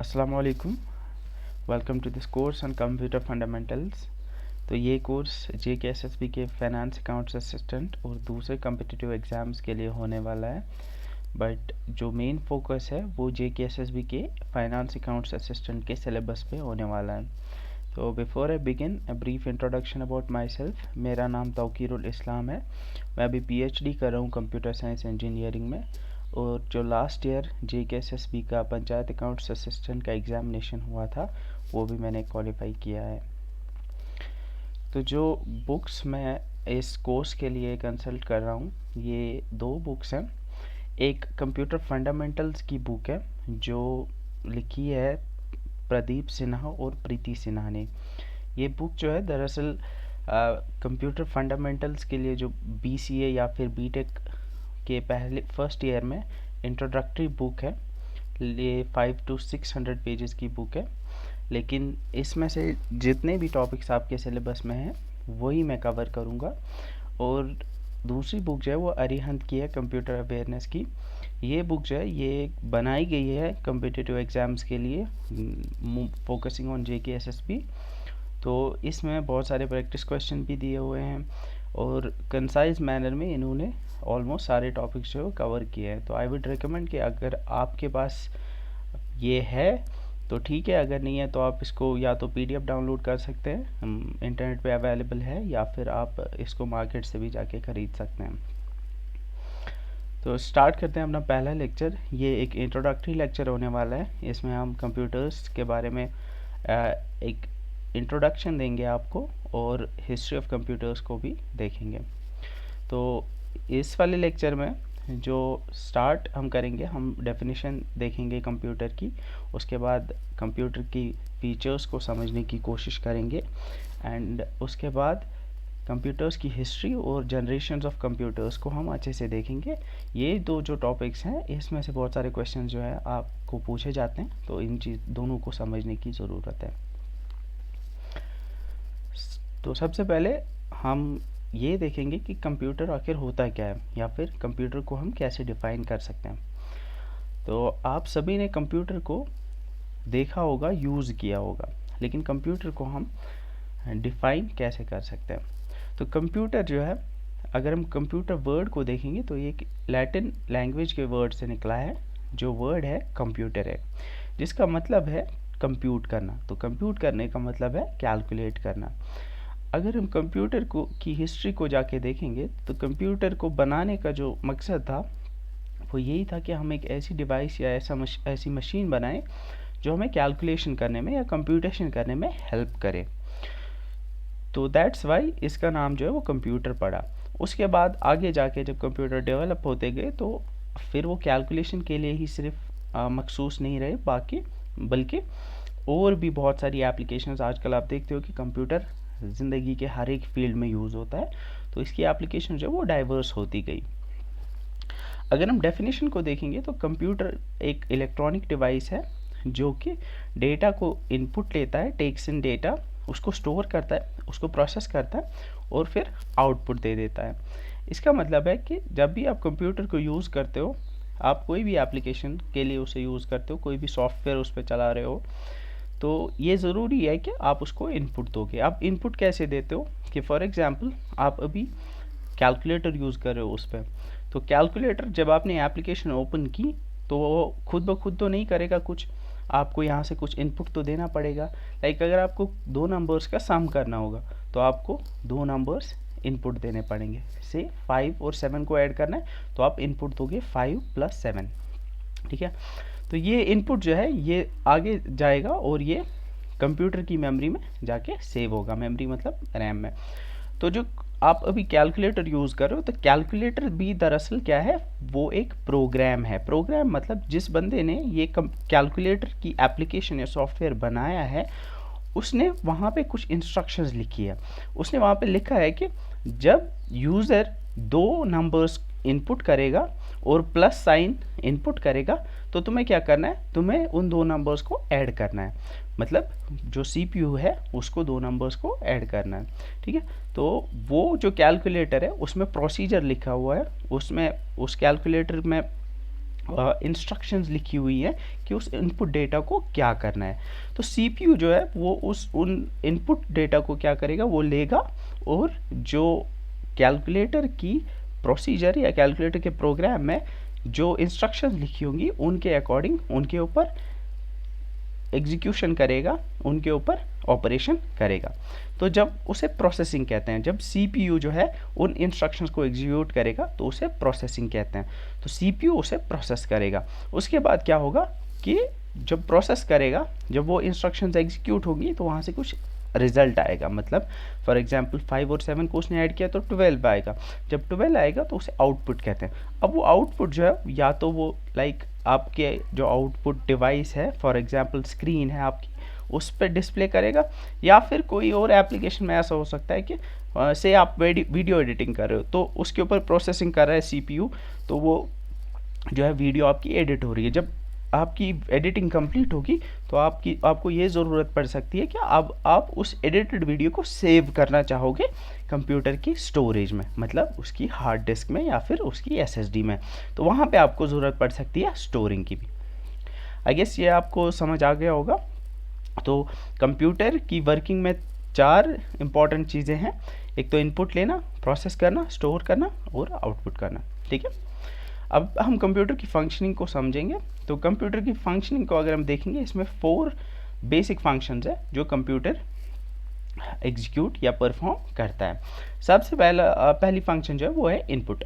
अस्सलाम वालेकुम। Welcome to this course on computer fundamentals. तो ये कोर्स JKSSB के फाइनेंस अकाउंट्स असिस्टेंट और दूसरे कम्पिटिटिव एग्ज़ाम्स के लिए होने वाला है, बट जो मेन फोकस है वो JKSSB के फाइनेंस अकाउंट्स असिस्टेंट के सिलेबस पे होने वाला है। तो before I begin a brief introduction about my self. मेरा नाम तौकीरुल इस्लाम है। मैं अभी PhD कर रहा हूँ कंप्यूटर साइंस इंजीनियरिंग में, और जो लास्ट ईयर JKSSB का पंचायत अकाउंट्स असिस्टेंट का एग्ज़ामिनेशन हुआ था वो भी मैंने क्वालिफाई किया है। तो जो बुक्स मैं इस कोर्स के लिए कंसल्ट कर रहा हूँ, ये दो बुक्स हैं। एक कंप्यूटर फंडामेंटल्स की बुक है जो लिखी है प्रदीप सिन्हा और प्रीति सिन्हा ने। ये बुक जो है दरअसल कंप्यूटर फंडामेंटल्स के लिए जो BCA या फिर BTech के पहले फर्स्ट ईयर में इंट्रोडक्टरी बुक है। ये 500 to 600 पेजेस की बुक है, लेकिन इसमें से जितने भी टॉपिक्स आपके सिलेबस में हैं वही मैं कवर करूँगा। और दूसरी बुक जो है वो अरिहंत की है, कंप्यूटर अवेयरनेस की। ये बुक जो है ये बनाई गई है कम्पिटिटिव एग्ज़ाम्स के लिए, फोकसिंग ऑन JKSSB। तो इसमें बहुत सारे प्रैक्टिस क्वेश्चन भी दिए हुए हैं और कंसाइज मैनर में इन्होंने ऑलमोस्ट सारे टॉपिक्स जो कवर किए हैं। तो आई वुड रिकमेंड कि अगर आपके पास ये है तो ठीक है, अगर नहीं है तो आप इसको या तो PDF डाउनलोड कर सकते हैं, इंटरनेट पे अवेलेबल है, या फिर आप इसको मार्केट से भी जाके ख़रीद सकते हैं। तो स्टार्ट करते हैं अपना पहला लेक्चर। ये एक इंट्रोडक्टरी लेक्चर होने वाला है। इसमें हम कंप्यूटर्स के बारे में एक इंट्रोडक्शन देंगे आपको, और हिस्ट्री ऑफ कंप्यूटर्स को भी देखेंगे। तो इस वाले लेक्चर में जो स्टार्ट हम करेंगे, हम डेफिनेशन देखेंगे कंप्यूटर की, उसके बाद कंप्यूटर की फीचर्स को समझने की कोशिश करेंगे, एंड उसके बाद कंप्यूटर्स की हिस्ट्री और जनरेशन्स ऑफ कंप्यूटर्स को हम अच्छे से देखेंगे। ये दो जो टॉपिक्स हैं इसमें से बहुत सारे क्वेश्चन जो है आपको पूछे जाते हैं, तो इन चीज़ दोनों को समझने की ज़रूरत है। तो सबसे पहले हम ये देखेंगे कि कंप्यूटर आखिर होता क्या है, या फिर कंप्यूटर को हम कैसे डिफ़ाइन कर सकते हैं। तो आप सभी ने कंप्यूटर को देखा होगा, यूज़ किया होगा, लेकिन कंप्यूटर को हम डिफ़ाइन कैसे कर सकते हैं। तो कंप्यूटर जो है, अगर हम कंप्यूटर वर्ड को देखेंगे तो ये एक लैटिन लैंग्वेज के वर्ड से निकला है। जो वर्ड है कंप्यूटर है, जिसका मतलब है कंप्यूट करना। तो कंप्यूट करने का मतलब है कैलकुलेट करना। अगर हम कंप्यूटर को की हिस्ट्री को जाके देखेंगे तो कंप्यूटर को बनाने का जो मकसद था वो यही था कि हम एक ऐसी डिवाइस या ऐसी मशीन बनाएं जो हमें कैलकुलेशन करने में या कंप्यूटेशन करने में हेल्प करे। तो दैट्स वाई इसका नाम जो है वो कंप्यूटर पड़ा। उसके बाद आगे जाके जब कंप्यूटर डेवलप होते गए तो फिर वो कैलकुलेशन के लिए ही सिर्फ मखसूस नहीं रहे, बल्कि और भी बहुत सारी एप्लीकेशंस आजकल आप देखते हो कि कंप्यूटर ज़िंदगी के हर एक फील्ड में यूज़ होता है। तो इसकी एप्लीकेशन जो है वो डाइवर्स होती गई। अगर हम डेफिनेशन को देखेंगे तो कंप्यूटर एक इलेक्ट्रॉनिक डिवाइस है जो कि डेटा को इनपुट लेता है, टेक्स इन डेटा, उसको स्टोर करता है, उसको प्रोसेस करता है और फिर आउटपुट दे देता है। इसका मतलब है कि जब भी आप कंप्यूटर को यूज़ करते हो, आप कोई भी एप्लीकेशन के लिए उसे यूज़ करते हो, कोई भी सॉफ्टवेयर उस पर चला रहे हो, तो ये ज़रूरी है कि आप उसको इनपुट दोगे। आप इनपुट कैसे देते हो कि फॉर एग्ज़ाम्पल आप अभी कैलकुलेटर यूज़ कर रहे हो उस पर, तो कैलकुलेटर जब आपने एप्लीकेशन ओपन की तो वो खुद ब खुद तो नहीं करेगा कुछ, आपको यहाँ से कुछ इनपुट तो देना पड़ेगा। लाइक अगर आपको दो नंबर्स का सम करना होगा तो आपको दो नंबर्स इनपुट देने पड़ेंगे। से 5 और 7 को ऐड करना है तो आप इनपुट दोगे 5 + 7, ठीक है। तो ये इनपुट जो है ये आगे जाएगा और ये कंप्यूटर की मेमोरी में जाके सेव होगा। मेमोरी मतलब रैम में। तो जो आप अभी कैलकुलेटर यूज़ कर रहे हो, तो कैलकुलेटर भी दरअसल क्या है, वो एक प्रोग्राम है। प्रोग्राम मतलब जिस बंदे ने ये कैलकुलेटर की एप्लीकेशन या सॉफ्टवेयर बनाया है उसने वहाँ पे कुछ इंस्ट्रक्शंस लिखी है। उसने वहाँ पे लिखा है कि जब यूज़र दो नंबर्स इनपुट करेगा और प्लस साइन इनपुट करेगा तो तुम्हें क्या करना है, तुम्हें उन दो नंबर्स को ऐड करना है। मतलब जो CPU है उसको दो नंबर्स को ऐड करना है, ठीक है। तो वो जो कैलकुलेटर है उसमें प्रोसीजर लिखा हुआ है, उसमें उस कैलकुलेटर में इंस्ट्रक्शंस लिखी हुई हैं कि उस इनपुट डेटा को क्या करना है। तो सीपीयू जो है वो उन इनपुट डेटा को क्या करेगा, वो लेगा और जो कैलकुलेटर की प्रोसीजर या कैलकुलेटर के प्रोग्राम में जो इंस्ट्रक्शंस लिखी होंगी उनके अकॉर्डिंग उनके ऊपर एग्जीक्यूशन करेगा, उनके ऊपर ऑपरेशन करेगा। तो जब उसे प्रोसेसिंग कहते हैं, जब सीपीयू जो है उन इंस्ट्रक्शंस को एग्जीक्यूट करेगा तो उसे प्रोसेसिंग कहते हैं। तो सीपीयू उसे प्रोसेस करेगा। उसके बाद क्या होगा कि जब प्रोसेस करेगा, जब वो इंस्ट्रक्शंस एग्जीक्यूट होंगी तो वहाँ से कुछ रिजल्ट आएगा। मतलब फॉर एग्जांपल 5 और 7 को उसने ऐड किया तो 12 आएगा। जब 12 आएगा तो उसे आउटपुट कहते हैं। अब वो आउटपुट जो है या तो वो लाइक आपके जो आउटपुट डिवाइस है, फॉर एग्जांपल स्क्रीन है आपकी, उस पर डिस्प्ले करेगा, या फिर कोई और एप्लीकेशन में ऐसा हो सकता है कि से आप वीडियो एडिटिंग कर रहे हो तो उसके ऊपर प्रोसेसिंग कर रहा है सीपीयू, तो वो जो है वीडियो आपकी एडिट हो रही है। जब आपकी एडिटिंग कंप्लीट होगी तो आपको ये ज़रूरत पड़ सकती है कि अब आप उस एडिटेड वीडियो को सेव करना चाहोगे कंप्यूटर की स्टोरेज में, मतलब उसकी हार्ड डिस्क में या फिर उसकी एसएसडी में। तो वहाँ पे आपको ज़रूरत पड़ सकती है स्टोरिंग की भी। आई गेस ये आपको समझ आ गया होगा। तो कंप्यूटर की वर्किंग में 4 इंपॉर्टेंट चीज़ें हैं। एक तो इनपुट लेना, प्रोसेस करना, स्टोर करना और आउटपुट करना। ठीक है, अब हम कंप्यूटर की फंक्शनिंग को समझेंगे। तो कंप्यूटर की फंक्शनिंग को अगर हम देखेंगे, इसमें 4 बेसिक फंक्शंस है जो कंप्यूटर एग्जीक्यूट या परफॉर्म करता है। सबसे पहली फंक्शन जो है वो है इनपुट।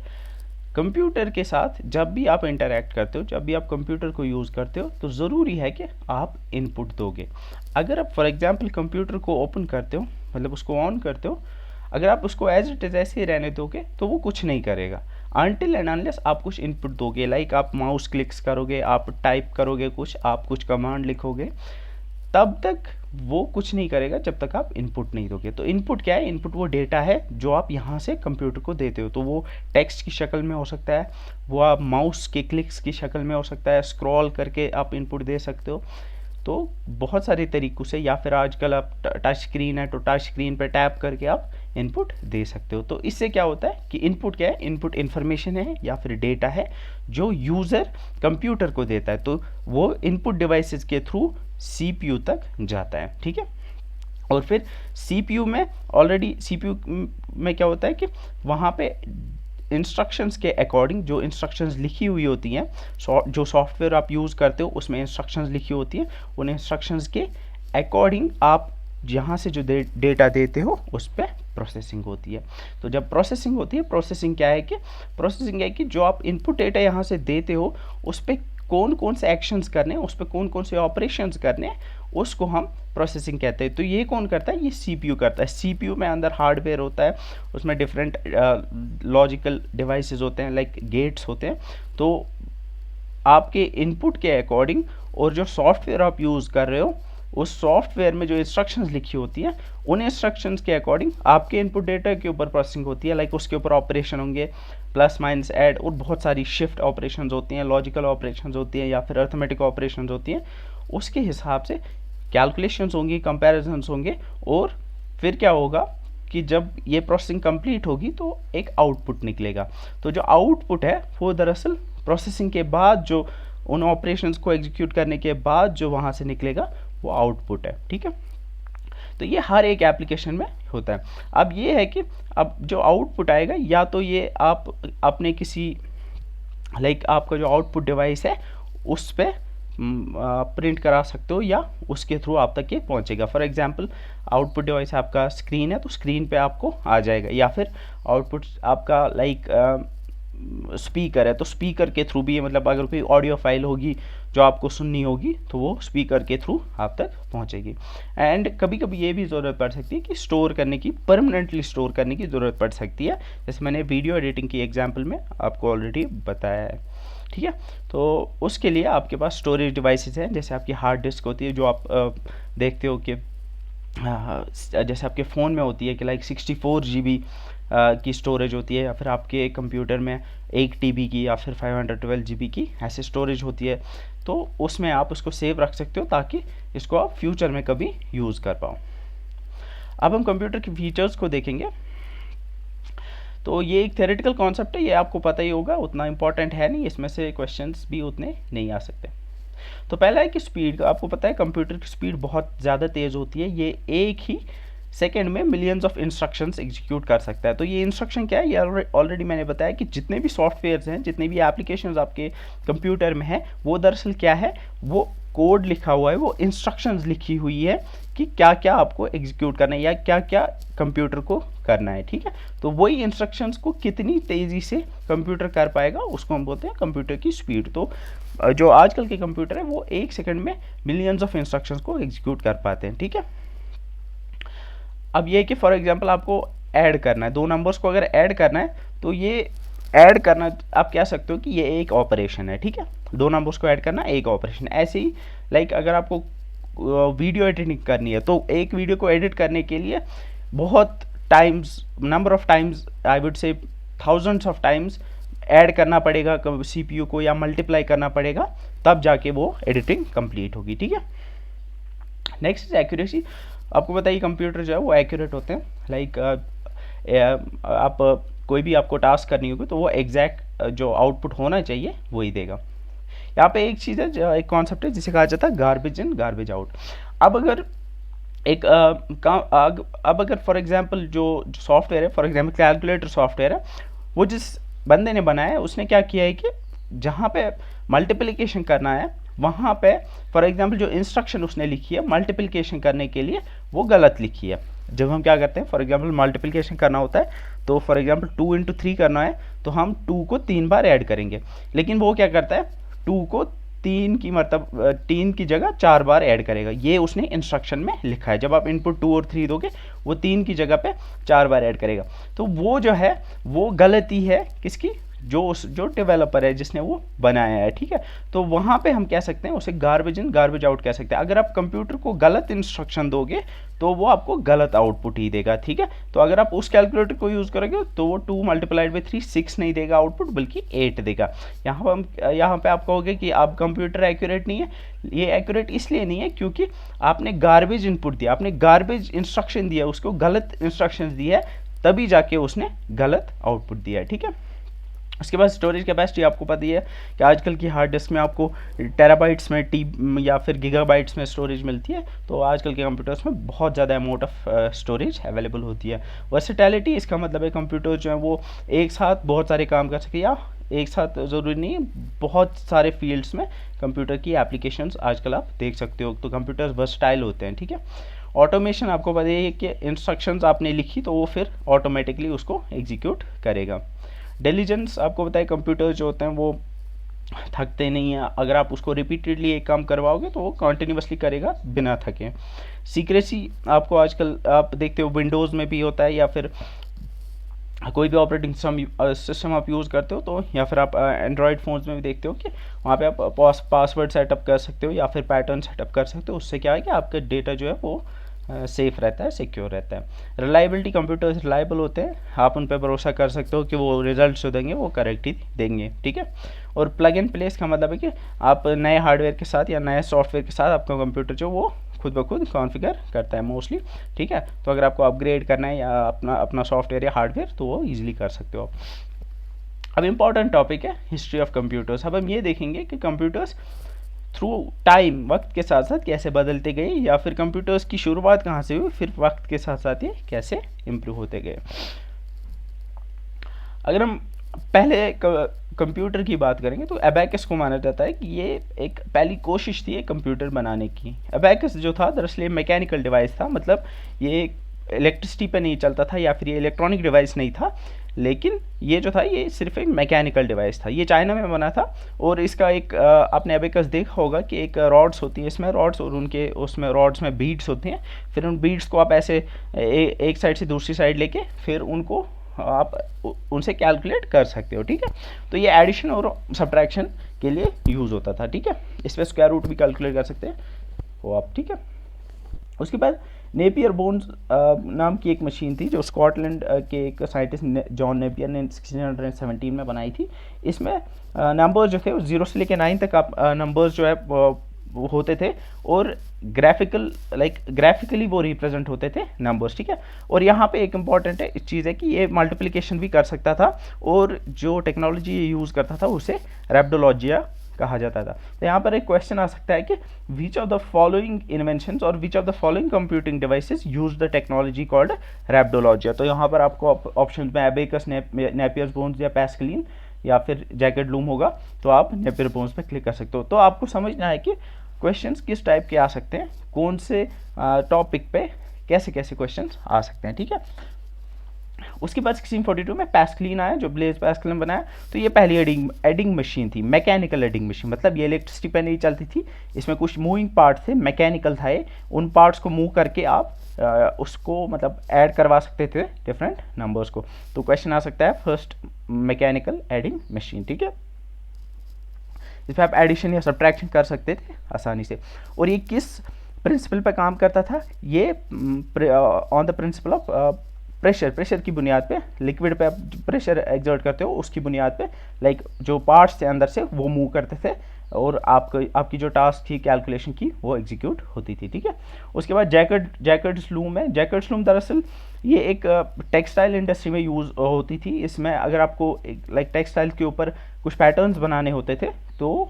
कंप्यूटर के साथ जब भी आप इंटरैक्ट करते हो, जब भी आप कंप्यूटर को यूज़ करते हो, तो ज़रूरी है कि आप इनपुट दोगे। अगर आप फॉर एग्जांपल कंप्यूटर को ओपन करते हो, मतलब उसको ऑन करते हो, अगर आप उसको एज इट इज़ ऐसे ही रहने दोगे तो वो कुछ नहीं करेगा अनटिल एंड अनलेस आप कुछ इनपुट दोगे। लाइक आप माउस क्लिक्स करोगे, आप टाइप करोगे कुछ, आप कुछ कमांड लिखोगे, तब तक वो कुछ नहीं करेगा जब तक आप इनपुट नहीं दोगे। तो इनपुट क्या है? इनपुट वो डेटा है जो आप यहाँ से कंप्यूटर को देते हो। तो वो टेक्स्ट की शक्ल में हो सकता है, वो आप माउस के क्लिक्स की शक्ल में हो सकता है, स्क्रॉल करके आप इनपुट दे सकते हो। तो बहुत सारे तरीक़ों से, या फिर आजकल आप टच स्क्रीन है तो टच स्क्रीन पर टैप करके आप इनपुट दे सकते हो। तो इससे क्या होता है कि इनपुट क्या है? इनपुट इन्फॉर्मेशन है या फिर डेटा है जो यूज़र कंप्यूटर को देता है। तो वो इनपुट डिवाइसेस के थ्रू सीपीयू तक जाता है। ठीक है, और फिर सीपीयू में ऑलरेडी सीपीयू में क्या होता है कि वहाँ पे इंस्ट्रक्शंस के अकॉर्डिंग जो इंस्ट्रक्शंस लिखी हुई होती हैं, जो सॉफ्टवेयर आप यूज़ करते हो उसमें इंस्ट्रक्शंस लिखी होती हैं, उन इंस्ट्रक्शंस के अकॉर्डिंग आप यहाँ से जो डेटा देते हो उस पर प्रोसेसिंग होती है। तो जब प्रोसेसिंग होती है, प्रोसेसिंग क्या है कि प्रोसेसिंग है कि जो आप इनपुट डेटा यहाँ से देते हो उस पर कौन कौन से एक्शंस करने हैं, उस पर कौन कौन से ऑपरेशंस करने हैं, उसको हम प्रोसेसिंग कहते हैं। तो ये कौन करता है? ये सीपीयू करता है। सीपीयू में अंदर हार्डवेयर होता है, उसमें डिफरेंट लॉजिकल डिवाइसेस होते हैं, लाइक गेट्स होते हैं। तो आपके इनपुट के अकॉर्डिंग और जो सॉफ्टवेयर आप यूज़ कर रहे हो उस सॉफ्टवेयर में जो इंस्ट्रक्शंस लिखी होती हैं, उन इंस्ट्रक्शंस के अकॉर्डिंग आपके इनपुट डेटा के ऊपर प्रोसेसिंग होती है। लाइक उसके ऊपर ऑपरेशन होंगे, प्लस माइनस ऐड, और बहुत सारी शिफ्ट ऑपरेशंस होती हैं, लॉजिकल ऑपरेशंस होती हैं, या फिर अर्थमेटिक ऑपरेशंस होती हैं। उसके हिसाब से कैलकुलेशंस होंगी, कंपैरिजंस होंगे, और फिर क्या होगा कि जब ये प्रोसेसिंग कंप्लीट होगी तो एक आउटपुट निकलेगा। तो जो आउटपुट है वो दरअसल प्रोसेसिंग के बाद, जो उन ऑपरेशंस को एग्जीक्यूट करने के बाद जो वहाँ से निकलेगा वो आउटपुट है। ठीक है, तो ये हर एक एप्लीकेशन में होता है। अब ये है कि अब जो आउटपुट आएगा, या तो ये आप अपने किसी लाइक आपका जो आउटपुट डिवाइस है उस पर प्रिंट करा सकते हो, या उसके थ्रू आप तक ये पहुंचेगा। फॉर एग्जांपल आउटपुट डिवाइस आपका स्क्रीन है तो स्क्रीन पे आपको आ जाएगा, या फिर आउटपुट आपका लाइक स्पीकर है तो स्पीकर के थ्रू भी, मतलब अगर कोई ऑडियो फाइल होगी जो आपको सुननी होगी तो वो स्पीकर के थ्रू आप तक पहुंचेगी। एंड कभी कभी ये भी ज़रूरत पड़ सकती है कि स्टोर करने की, परमानेंटली स्टोर करने की ज़रूरत पड़ सकती है, जैसे मैंने वीडियो एडिटिंग की एग्जांपल में आपको ऑलरेडी बताया है। ठीक है, तो उसके लिए आपके पास स्टोरेज डिवाइसेस हैं, जैसे आपकी हार्ड डिस्क होती है जो आप देखते हो कि जैसे आपके फ़ोन में होती है कि लाइक 64 GB की स्टोरेज होती है, या फिर आपके कंप्यूटर में 1 TB की या फिर 512 GB की ऐसे स्टोरेज होती है। तो उसमें आप उसको सेव रख सकते हो ताकि इसको आप फ्यूचर में कभी यूज़ कर पाओ। अब हम कंप्यूटर के फीचर्स को देखेंगे। तो ये एक थ्योरेटिकल कॉन्सेप्ट है, ये आपको पता ही होगा, उतना इंपॉर्टेंट है नहीं, इसमें से क्वेश्चंस भी उतने नहीं आ सकते। तो पहला है कि स्पीड, आपको पता है कंप्यूटर की स्पीड बहुत ज़्यादा तेज़ होती है, ये एक ही सेकेंड में मिलियंस ऑफ इंस्ट्रक्शंस एग्जीक्यूट कर सकता है। तो ये इंस्ट्रक्शन क्या है, ये ऑलरेडी मैंने बताया कि जितने भी सॉफ्टवेयर्स हैं, जितने भी एप्लीकेशंस आपके कंप्यूटर में हैं, वो दरअसल क्या है, वो कोड लिखा हुआ है, वो इंस्ट्रक्शंस लिखी हुई है कि क्या क्या आपको एग्जीक्यूट करना है या क्या क्या कंप्यूटर को करना है, ठीक है। तो वही इंस्ट्रक्शंस को कितनी तेज़ी से कंप्यूटर कर पाएगा उसको हम बोलते हैं कंप्यूटर की स्पीड। तो जो आजकल के कंप्यूटर है वो एक सेकंड में मिलियंस ऑफ इंस्ट्रक्शंस को एग्जीक्यूट कर पाते हैं, ठीक है। अब ये कि फॉर एग्जांपल आपको ऐड करना है, दो नंबर्स को अगर ऐड करना है तो ये ऐड करना आप कह सकते हो कि ये एक ऑपरेशन है, ठीक है। दो नंबर्स को ऐड करना एक ऑपरेशन। ऐसे ही लाइक अगर आपको वीडियो एडिटिंग करनी है तो एक वीडियो को एडिट करने के लिए बहुत times, number of times, I would say thousands of times add करना पड़ेगा सीपीयू को या मल्टीप्लाई करना पड़ेगा, तब जाके वो एडिटिंग कंप्लीट होगी, ठीक है। Next is accuracy. आपको पता है कंप्यूटर जो है वो एक्यूरेट होते हैं, लाइक आप कोई भी आपको टास्क करनी होगी तो वो एग्जैक्ट जो आउटपुट होना चाहिए वही देगा। यहाँ पे एक चीज़ है, एक कॉन्सेप्ट है जिसे कहा जाता है गार्बेज इन गार्बेज आउट। अब अगर एक अब अगर फॉर एग्जांपल जो सॉफ्टवेयर है, फॉर एग्जांपल कैलकुलेटर सॉफ्टवेयर है, वो जिस बंदे ने बनाया है उसने क्या किया है कि जहाँ पे मल्टीप्लिकेशन करना है वहाँ पे फॉर एग्जांपल जो इंस्ट्रक्शन उसने लिखी है मल्टीप्लिकेशन करने के लिए वो गलत लिखी है। जब हम क्या करते हैं, फॉर एग्जांपल मल्टीप्लिकेशन करना होता है तो फॉर एग्जांपल 2 × 3 करना है तो हम 2 को 3 बार ऐड करेंगे, लेकिन वो क्या करता है 2 को 3 की मतलब 3 की जगह 4 बार ऐड करेगा। ये उसने इंस्ट्रक्शन में लिखा है, जब आप इनपुट 2 और 3 दोगे वो 3 की जगह पे 4 बार ऐड करेगा। तो वो जो है वो गलती है किसकी, जो डेवलपर है जिसने वो बनाया है, ठीक है। तो वहाँ पे हम कह सकते हैं उसे गार्बेज इन गार्बेज आउट कह सकते हैं। अगर आप कंप्यूटर को गलत इंस्ट्रक्शन दोगे तो वो आपको गलत आउटपुट ही देगा, ठीक है। तो अगर आप उस कैलकुलेटर को यूज़ करोगे तो वो 2 × 3 6 नहीं देगा आउटपुट, बल्कि 8 देगा। यहाँ पे आप कहोगे कि आप कंप्यूटर एक्यूरेट नहीं है। ये एक्यूरेट इसलिए नहीं है क्योंकि आपने गार्बेज इनपुट दिया, आपने गार्बेज इंस्ट्रक्शन दिया, उसको गलत इंस्ट्रक्शन दिया है, तभी जाके उसने गलत आउटपुट दिया है, ठीक है। उसके बाद स्टोरेज कैपेसिटी आपको पता ही है कि आजकल की हार्ड डिस्क में आपको टेराबाइट्स में या फिर गीगाबाइट्स में स्टोरेज मिलती है। तो आजकल के कंप्यूटर्स में बहुत ज़्यादा अमाउंट ऑफ स्टोरेज अवेलेबल होती है। वर्सेटैलिटी, इसका मतलब है कंप्यूटर जो है वो एक साथ बहुत सारे काम कर सके, या एक साथ ज़रूरी नहीं, बहुत सारे फील्ड्स में कंप्यूटर की एप्लीकेशंस आजकल आप देख सकते हो। तो कंप्यूटर्स वर्सटाइल होते हैं, ठीक है। ऑटोमेशन, आपको पता है कि इंस्ट्रक्शंस आपने लिखी तो वो फिर ऑटोमेटिकली उसको एग्जीक्यूट करेगा। डिलीजेंस, आपको बताए कंप्यूटर जो होते हैं वो थकते नहीं हैं, अगर आप उसको रिपीटेडली एक काम करवाओगे तो वो कंटिन्यूसली करेगा बिना थके। सीक्रेसी, आपको आजकल आप देखते हो विंडोज़ में भी होता है, या फिर कोई भी ऑपरेटिंग सिस्टम आप यूज़ करते हो तो, या फिर आप एंड्रॉयड फ़ोन्स में भी देखते हो कि वहाँ पे आप पासवर्ड सेटअप कर सकते हो या फिर पैटर्न सेटअप कर सकते हो। उससे क्या है कि आपका डेटा जो है वो सेफ़ रहता है, सिक्योर रहता है। रिलायबिलिटी, कंप्यूटर्स रिलायबल होते हैं, आप उन पर भरोसा कर सकते हो कि वो रिजल्ट जो देंगे वो करेक्ट ही देंगे, ठीक है। और प्लग एंड प्लेस का मतलब है कि आप नए हार्डवेयर के साथ या नए सॉफ्टवेयर के साथ आपका कंप्यूटर जो वो खुद ब खुद कॉन्फ़िगर करता है मोस्टली, ठीक है। तो अगर आपको अपग्रेड करना है या अपना सॉफ्टवेयर या हार्डवेयर तो वो ईजिली कर सकते हो आप। अब इम्पॉर्टेंट टॉपिक है हिस्ट्री ऑफ कंप्यूटर्स। अब हम ये देखेंगे कि कंप्यूटर्स थ्रू टाइम, वक्त के साथ साथ कैसे बदलते गए, या फिर कंप्यूटर्स की शुरुआत कहाँ से हुई, फिर वक्त के साथ साथ ये कैसे इम्प्रूव होते गए। अगर हम पहले कंप्यूटर की बात करेंगे तो अबैकस को माना जाता है कि ये एक पहली कोशिश थी एक कंप्यूटर बनाने की। अबैकस जो था दरअसल मैकेनिकल डिवाइस था, मतलब ये इलेक्ट्रिसिटी पे नहीं चलता था या फिर ये इलेक्ट्रॉनिक डिवाइस नहीं था, लेकिन ये जो था ये सिर्फ एक मैकेनिकल डिवाइस था। ये चाइना में बना था और इसका एक आपने अबैकस देखा होगा कि एक रॉड्स होती है इसमें, रॉड्स, और उनके उसमें रॉड्स में बीड्स होती हैं। फिर उन बीड्स को आप ऐसे एक साइड से दूसरी साइड लेके फिर उनको आप उनसे कैलकुलेट कर सकते हो, ठीक है। तो ये एडिशन और सब्ट्रैक्शन के लिए यूज़ होता था, ठीक है। इसमें स्क्वायर रूट भी कैलकुलेट कर सकते हैं वो आप, ठीक है। उसके बाद नेपियर बोन्स नाम की एक मशीन थी जो स्कॉटलैंड के एक साइंटिस्ट जॉन नेपियर ने 1617 में बनाई थी। इसमें नंबर्स जो थे 0 से लेकर 9 तक आप नंबर्स जो है होते थे और ग्राफिकली वो रिप्रेजेंट होते थे नंबर्स, ठीक है। और यहाँ पे एक इंपॉर्टेंट है चीज़ है कि ये मल्टीप्लिकेशन भी कर सकता था और जो टेक्नोलॉजी ये यूज़ करता था उसे रैप्डोलॉजिया कहा जाता था। तो यहाँ पर एक क्वेश्चन आ सकता है कि which of the following inventions और which of the following computing devices use the technology called rabdologia. तो यहाँ पर आपको ऑप्शन में एबेकस, नेपियर्स बोन्स या पैस्कलिन या फिर जैकेट लूम होगा, तो आप नेपियर बोन्स पे क्लिक कर सकते हो। तो आपको समझना है कि क्वेश्चंस किस टाइप के आ सकते हैं, कौन से टॉपिक पे कैसे कैसे क्वेश्चंस आ सकते हैं, ठीक है। उसके बाद 1642 में पैस्कलिन आया, जो ब्लेज पैस्कलिन बनाया। तो ये पहली एडिंग मशीन थी, मैकेनिकल एडिंग मशीन, मतलब ये इलेक्ट्रिसिटी पे नहीं चलती थी, इसमें कुछ मूविंग पार्ट थे, मैकेनिकल था ये, उन पार्ट्स को मूव करके आप उसको मतलब ऐड करवा सकते थे डिफरेंट नंबर्स को। तो क्वेश्चन आ सकता है फर्स्ट मैकेनिकल एडिंग मशीन, ठीक है। इसमें आप एडिशन या सब्ट्रैक्शन कर सकते थे आसानी से। और ये किस प्रिंसिपल पे काम करता था, ये on the principle of pressure की बुनियाद पे, लिक्विड पे आप प्रेशर एक्सर्ट करते हो उसकी बुनियाद पे, लाइक जो पार्ट्स थे अंदर से वो मूव करते थे और आपकी जो टास्क थी कैलकुलेशन की वो एग्जीक्यूट होती थी, ठीक है। उसके बाद जैकेट स्लूम है। जैकेट स्लूम दरअसल ये एक टेक्सटाइल इंडस्ट्री में यूज़ होती थी। इसमें अगर आपको लाइक टेक्सटाइल के ऊपर कुछ पैटर्न्स बनाने होते थे तो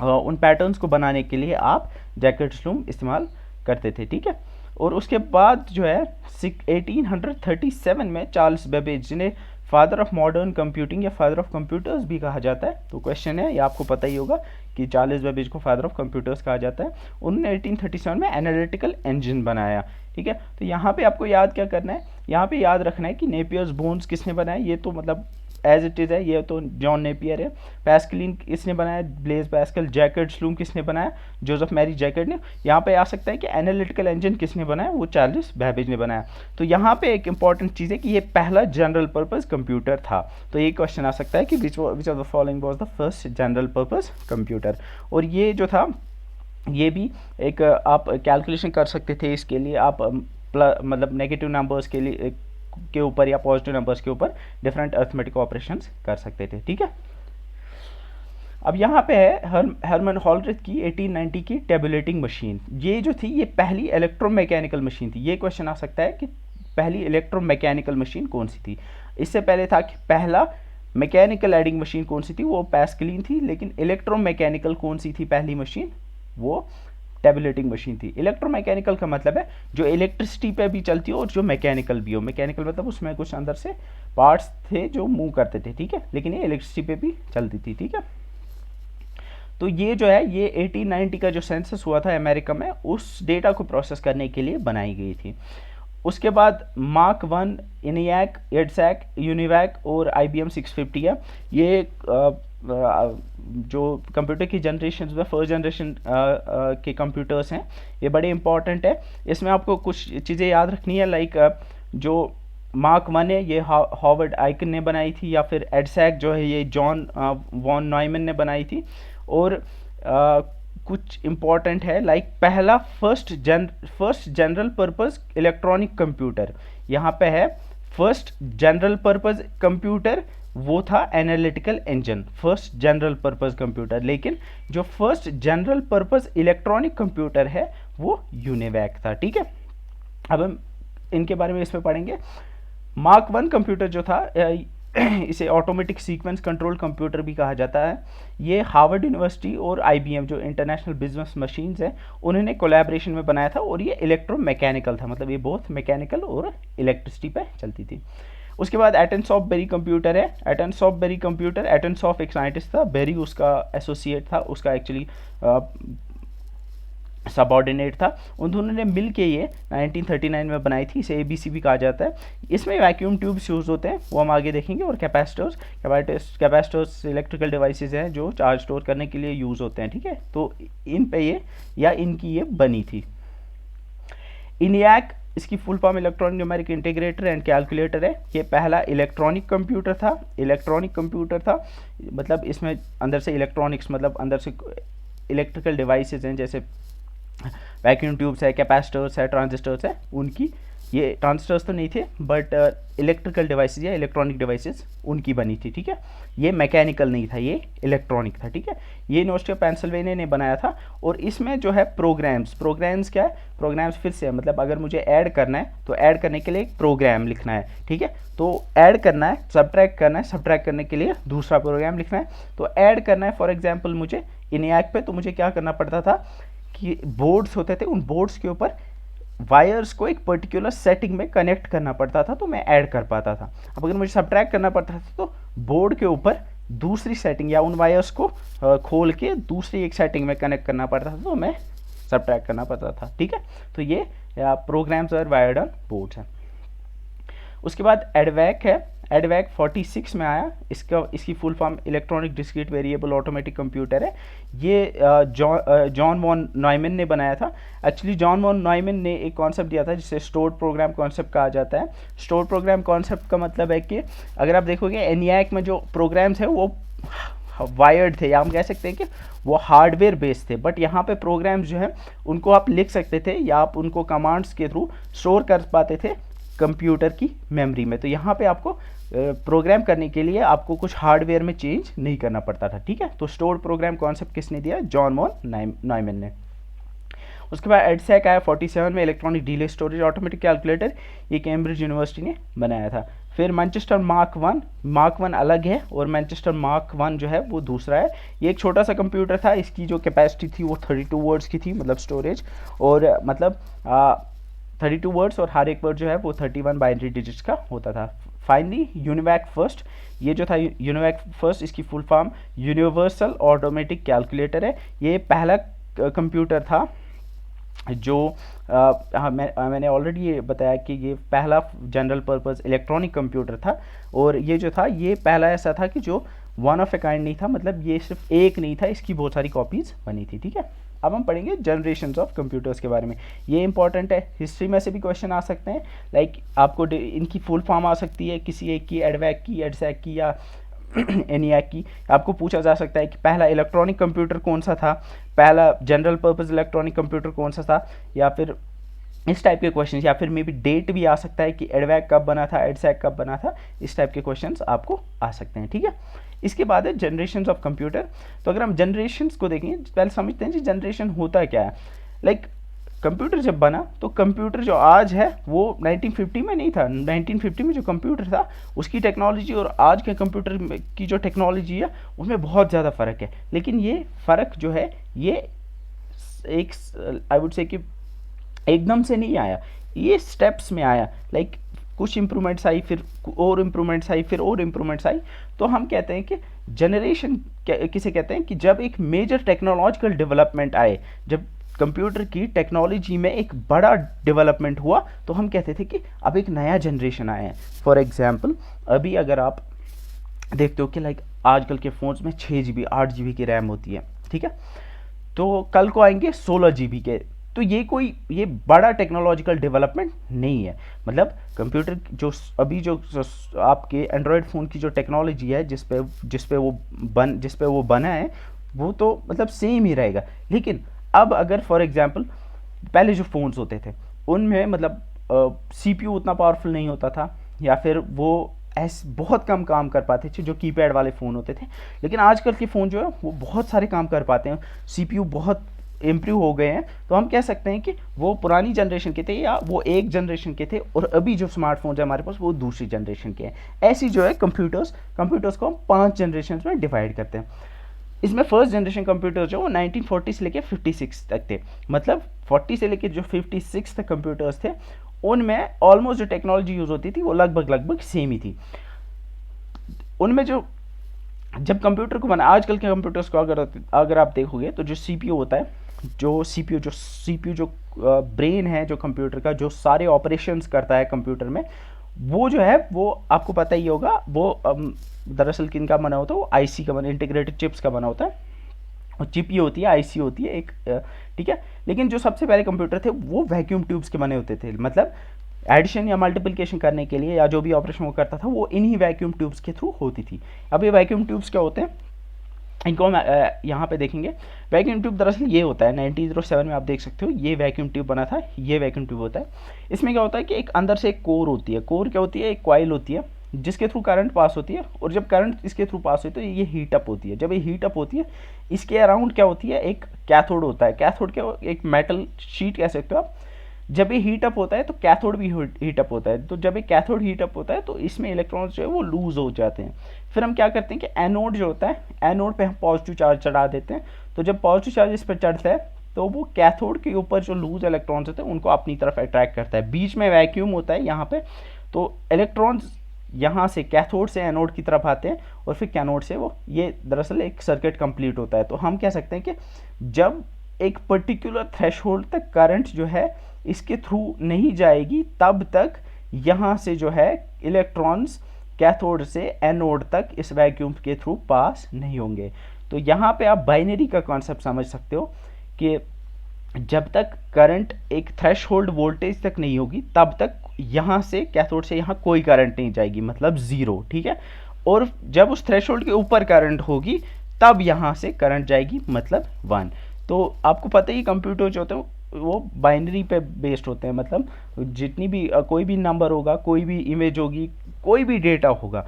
उन पैटर्न्स को बनाने के लिए आप जैकेट स्लूम इस्तेमाल करते थे, ठीक है। और उसके बाद जो है 1837 में चार्ल्स बेबेज, जिन्हें फादर ऑफ मॉडर्न कंप्यूटिंग या फादर ऑफ कंप्यूटर्स भी कहा जाता है, तो क्वेश्चन है ये आपको पता ही होगा कि चार्ल्स बेबेज को फादर ऑफ कंप्यूटर्स कहा जाता है। उन्होंने 1837 में एनालिटिकल इंजन बनाया, ठीक है। तो यहाँ पे आपको याद क्या करना है, यहाँ पे याद रखना है कि नेपियर्स बोन्स किसने बनाया, ये तो मतलब एज इट इज़ है, ये तो जॉन नेपियर है। पैस्कलिन इसने बनाया, ब्लेज पैस्कल। जैकेट स्लूम किसने बनाया, जोसेफ मैरी जैकेट ने। यहाँ पे आ सकता है कि एनालिटिकल इंजन किसने बनाया, वो चार्ल्स बेबेज ने बनाया। तो यहाँ पे एक इंपॉर्टेंट चीज़ है कि ये पहला जनरल पर्पज़ कंप्यूटर था। तो ये क्वेश्चन आ सकता है कि which of the following was the first general purpose computer. और ये जो था ये भी एक आप कैलकुलेशन कर सकते थे, इसके लिए आप मतलब नेगेटिव नंबर्स के ऊपर या पॉजिटिव नंबर्स के ऊपर डिफरेंट अर्थमेटिक ऑपरेशंस कर सकते थे, ठीक है। अब यहाँ पे है हरमन हॉलरिथ की 1890 की टेबुलेटिंग मशीन। ये जो थी ये पहली इलेक्ट्रोमैकेनिकल मशीन थी। ये क्वेश्चन आ सकता है कि पहली इलेक्ट्रोमैकेनिकल मशीन कौन सी थी। इससे पहले था कि पहला मैकेनिकल एडिंग मशीन कौन सी थी, वो पैस्कलिन थी, लेकिन इलेक्ट्रोमैकेनिकल कौन सी थी पहली मशीन, वो टेबुलेटिंग मशीन थी। इलेक्ट्रोमैकेनिकल का मतलब है जो इलेक्ट्रिसिटी पे भी चलती हो और जो मैकेनिकल भी हो। मैकेनिकल मतलब उसमें कुछ अंदर से पार्ट्स थे जो मूव करते थे, ठीक है, लेकिन ये इलेक्ट्रिसिटी पे भी चलती थी, ठीक है। तो ये जो है ये 1890 का जो सेंसस हुआ था अमेरिका में, उस डेटा को प्रोसेस करने के लिए बनाई गई थी। उसके बाद मार्क 1, इनियाक, एडसैक, यूनिवैक और IBM 650 है। ये जो कंप्यूटर की जनरेशन में फर्स्ट जनरेशन के कंप्यूटर्स हैं, ये बड़े इंपॉर्टेंट है। इसमें आपको कुछ चीज़ें याद रखनी है, लाइक जो मार्क 1 है ये हॉवर्ड आइकन ने बनाई थी, या फिर एडसैक जो है ये जॉन वॉन नॉयमन ने बनाई थी। और कुछ इम्पॉर्टेंट है, लाइक पहला first general purpose electronic computer, यहाँ पे है फर्स्ट जनरल पर्पज़ कंप्यूटर, वो था analytical engine, first general purpose computer. लेकिन जो first general purpose electronic computer है वो यूनिवैक था, ठीक है। अब हम इनके बारे में इसमें पढ़ेंगे। मार्क 1 कंप्यूटर जो था इसे ऑटोमेटिक सीक्वेंस कंट्रोल कंप्यूटर भी कहा जाता है। ये हार्वर्ड यूनिवर्सिटी और IBM जो इंटरनेशनल बिजनेस मशीन्स हैं उन्होंने कोलैबोरेशन में बनाया था, और ये इलेक्ट्रोमैकेनिकल था, मतलब ये बहुत मैकेनिकल और इलेक्ट्रिसिटी पे चलती थी। उसके बाद एटनसॉफ बेरी कंप्यूटर है। एटनसॉफ बेरी कंप्यूटर, एटनसॉफ एक साइंटिस्ट था, बेरी उसका एसोसिएट था, उसका एक्चुअली सबऑर्डिनेट था। उन्होंने मिल के ये 1939 में बनाई थी, इसे ABC भी कहा जाता है। इसमें वैक्यूम ट्यूब्स यूज़ होते हैं, वो हम आगे देखेंगे। और कैपेसिटर्स इलेक्ट्रिकल डिवाइसेस हैं जो चार्ज स्टोर करने के लिए यूज़ होते हैं, ठीक है। तो इन पे ये या इनकी ये बनी थी। इनियाक, इसकी full form electronic numeric integrator and calculator है। ये पहला इलेक्ट्रॉनिक कंप्यूटर था, मतलब इसमें अंदर से इलेक्ट्रॉनिक्स मतलब अंदर से इलेक्ट्रिकल डिवाइसेस हैं, जैसे वैक्यूम ट्यूब्स है, कैपेसिटर्स है, ट्रांजिस्टर्स है, उनकी ये ट्रांजिस्टर्स तो नहीं थे, बट इलेक्ट्रिकल डिवाइसेस या इलेक्ट्रॉनिक डिवाइसेस उनकी बनी थी, ठीक है। ये मैकेनिकल नहीं था, ये इलेक्ट्रॉनिक था, ठीक है। ये यूनिवर्सिटी ऑफ पेंसिल्वेनिया ने बनाया था। और इसमें जो है प्रोग्राम्स क्या है, प्रोग्राम्स फिर से मतलब अगर मुझे ऐड करना है तो ऐड करने के लिए एक प्रोग्राम लिखना है, ठीक है। तो ऐड करना है, सब्ट्रैक्ट करना है, सब्ट्रैक्ट करने के लिए दूसरा प्रोग्राम लिखना है। तो ऐड करना है फॉर एग्जाम्पल मुझे ENIAC पे, तो मुझे क्या करना पड़ता था कि बोर्ड्स होते थे, उन बोर्ड्स के ऊपर वायर्स को एक पर्टिकुलर सेटिंग में कनेक्ट करना पड़ता था, तो मैं ऐड कर पाता था। अब अगर मुझे सब्ट्रैक्ट करना पड़ता था तो बोर्ड के ऊपर दूसरी सेटिंग या उन वायर्स को खोल के दूसरी एक सेटिंग में कनेक्ट करना पड़ता था, तो मैं सब्ट्रैक्ट करना पड़ता था, ठीक है। तो ये प्रोग्राम्स और वायर्ड ऑन बोर्ड्स हैं। उसके बाद एडवैक है, एडवैक 46 में आया। इसकी full form electronic discrete variable automatic computer है। ये जॉन वॉन नॉयमन ने बनाया था। एक्चुअली जॉन वॉन नॉयमन ने एक कॉन्सेप्ट दिया था जिसे स्टोर्ड प्रोग्राम कॉन्सेप्ट कहा जाता है। स्टोर्ड प्रोग्राम कॉन्सेप्ट का मतलब है कि अगर आप देखोगे ENIAC में जो प्रोग्राम्स है वो वायर्ड थे, या हम कह सकते हैं कि वो हार्डवेयर बेस्ड थे, बट यहाँ पे प्रोग्राम्स जो है उनको आप लिख सकते थे या आप उनको कमांड्स के थ्रू स्टोर कर पाते थे कंप्यूटर की मेमोरी में। तो यहाँ पे आपको प्रोग्राम करने के लिए आपको कुछ हार्डवेयर में चेंज नहीं करना पड़ता था, ठीक है। तो स्टोर्ड प्रोग्राम कॉन्सेप्ट किसने दिया, जॉन वॉन नॉयमन ने। उसके बाद EDSAC आया 47 में, electronic delay storage automatic calculator, ये कैम्ब्रिज यूनिवर्सिटी ने बनाया था। फिर मैनचेस्टर मार्क वन अलग है और मैनचेस्टर मार्क 1 जो है वो दूसरा है। ये एक छोटा सा कंप्यूटर था, इसकी जो कैपेसिटी थी वो 32 वर्ड्स की थी, मतलब स्टोरेज, और मतलब 32 वर्ड्स, और हर एक वर्ड जो है वो 31 बाइनरी डिजिट्स का होता था। फाइनली यूनिवैक फर्स्ट, ये जो था यूनिवैक फर्स्ट, इसकी full form universal automatic calculator है। ये पहला कंप्यूटर था जो मैंने ऑलरेडी ये बताया कि ये पहला जनरल पर्पस इलेक्ट्रॉनिक कंप्यूटर था। और ये जो था ये पहला ऐसा था कि जो वन ऑफ ए काइंड नहीं था, मतलब ये सिर्फ एक नहीं था, इसकी बहुत सारी कॉपीज़ बनी थी, ठीक है। अब हम पढ़ेंगे जनरेशन्स ऑफ कंप्यूटर्स के बारे में। ये इंपॉर्टेंट है, हिस्ट्री में से भी क्वेश्चन आ सकते हैं। लाइक आपको इनकी फुल फॉर्म आ सकती है किसी एक की, एडवैक की, एडसैक की, या ENIAC की। आपको पूछा जा सकता है कि पहला इलेक्ट्रॉनिक कंप्यूटर कौन सा था, पहला जनरल पर्पस इलेक्ट्रॉनिक कंप्यूटर कौन सा था, या फिर इस टाइप के क्वेश्चन, या फिर मे बी डेट भी आ सकता है कि एडवैक कब बना था, एडसैक कब बना था। इस टाइप के क्वेश्चंस आपको आ सकते हैं, ठीक है। इसके बाद है जनरेशन्स ऑफ कंप्यूटर। तो अगर हम जनरेशन्स को देखें, पहले समझते हैं जी जनरेशन होता क्या है। लाइक कंप्यूटर जब बना तो कंप्यूटर जो आज है वो 1950 में नहीं था। 1950 में जो कंप्यूटर था उसकी टेक्नोलॉजी और आज के कंप्यूटर की जो टेक्नोलॉजी है उसमें बहुत ज़्यादा फ़र्क है। लेकिन ये फ़र्क जो है ये एक आई वुड से कि एकदम से नहीं आया, ये स्टेप्स में आया। लाइक कुछ इम्प्रूवमेंट्स आई, फिर और इम्प्रूवमेंट्स आई, फिर और इम्प्रूवमेंट्स आई। तो हम कहते हैं कि जनरेशन किसे कहते हैं कि जब एक मेजर टेक्नोलॉजिकल डेवलपमेंट आए, जब कंप्यूटर की टेक्नोलॉजी में एक बड़ा डेवलपमेंट हुआ, तो हम कहते थे कि अब एक नया जनरेशन आया है। फॉर एग्जांपल अभी अगर आप देखते हो कि लाइक आजकल के फ़ोन्स में 6 GB 8 GB की रैम होती है, ठीक है। तो कल को आएंगे 16 GB के। तो ये बड़ा टेक्नोलॉजिकल डेवलपमेंट नहीं है। मतलब कंप्यूटर जो अभी जो आपके एंड्रॉयड फ़ोन की जो टेक्नोलॉजी है जिस पे वो बना है वो तो मतलब सेम ही रहेगा। लेकिन अब अगर फॉर एग्जांपल पहले जो फ़ोन्स होते थे उनमें मतलब CPU उतना पावरफुल नहीं होता था, या फिर वो ऐसे बहुत कम काम कर पाते थे जो कीपैड वाले फ़ोन होते थे। लेकिन आजकल के फ़ोन जो है वो बहुत सारे काम कर पाते हैं, CPU बहुत इम्प्रूव हो गए हैं। तो हम कह सकते हैं कि वो पुरानी जनरेशन के थे या वो एक जनरेशन के थे, और अभी जो स्मार्टफोन है हमारे पास वो दूसरी जनरेशन के हैं। ऐसी जो है कंप्यूटर्स को हम 5 जनरेशन में डिवाइड करते हैं। इसमें फर्स्ट जनरेशन कंप्यूटर जो 1940 से लेके 56 तक थे। मतलब 40 से लेके जो 56 तक कंप्यूटर्स थे उनमें ऑलमोस्ट जो टेक्नोलॉजी यूज़ होती थी वो लगभग सेम ही थी। उनमें जो जब कंप्यूटर को बना, आजकल के कंप्यूटर्स को अगर आप देखोगे तो जो CPU होता है, जो CPU जो ब्रेन है जो कंप्यूटर का, जो सारे ऑपरेशंस करता है कंप्यूटर में, वो जो है वो आपको पता ही होगा वो दरअसल किन का बना होता है, वो IC का बना, इंटीग्रेटेड चिप्स का बना होता है। और चिप ये होती है, IC होती है एक, ठीक है। लेकिन जो सबसे पहले कंप्यूटर थे वो वैक्यूम ट्यूब्स के बने होते थे। मतलब एडिशन या मल्टीप्लिकेशन करने के लिए या जो भी ऑपरेशन वो करता था वो इन्हीं वैक्यूम ट्यूब्स के थ्रू होती थी। अब ये वैक्यूम ट्यूब्स क्या होते हैं, इनको हम यहाँ पे देखेंगे। वैक्यूम ट्यूब दरअसल ये होता है, 1907 में आप देख सकते हो ये वैक्यूम ट्यूब बना था, ये वैक्यूम ट्यूब होता है। इसमें क्या होता है कि एक अंदर से एक कोर होती है, कोर क्या होती है, एक कॉइल होती है जिसके थ्रू करंट पास होती है, और जब करंट इसके थ्रू पास होती है तो ये हीट अप होती है। जब ये हीट अप होती है, इसके अराउंड क्या होती है, एक कैथोड होता है। कैथोड क्या, एक मेटल शीट कह सकते हो आप। जब ये हीट अप होता है तो कैथोड भी हीट अप होता है। तो जब ये कैथोड हीट अप होता है तो इसमें इलेक्ट्रॉन्स जो है वो लूज हो जाते हैं। फिर हम क्या करते हैं कि एनोड जो होता है, एनोड पे हम पॉजिटिव चार्ज चढ़ा देते हैं। तो जब पॉजिटिव चार्ज इस पर चढ़ता है तो वो कैथोड के ऊपर जो लूज इलेक्ट्रॉन्स होते हैं उनको अपनी तरफ अट्रैक्ट करता है। बीच में वैक्यूम होता है यहाँ पे, तो इलेक्ट्रॉन्स यहाँ से कैथोड से एनोड की तरफ आते हैं और फिर कैनोड से वो, ये दरअसल एक सर्किट कंप्लीट होता है। तो हम कह सकते हैं कि जब एक पर्टिकुलर थ्रेशोल्ड तक करंट जो है इसके थ्रू नहीं जाएगी, तब तक यहाँ से जो है इलेक्ट्रॉन्स कैथोड से एनोड तक इस वैक्यूम के थ्रू पास नहीं होंगे। तो यहाँ पे आप बाइनरी का कॉन्सेप्ट समझ सकते हो कि जब तक करंट एक थ्रेशोल्ड वोल्टेज तक नहीं होगी तब तक यहाँ से कैथोड से यहाँ कोई करंट नहीं जाएगी, मतलब ज़ीरो, ठीक है। और जब उस थ्रेशोल्ड के ऊपर करंट होगी तब यहाँ से करंट जाएगी, मतलब 1। तो आपको पता ही कंप्यूटर जो होते हैं वो बाइनरी पे बेस्ड होते हैं, मतलब जितनी भी कोई भी नंबर होगा, कोई भी इमेज होगी, कोई भी डेटा होगा,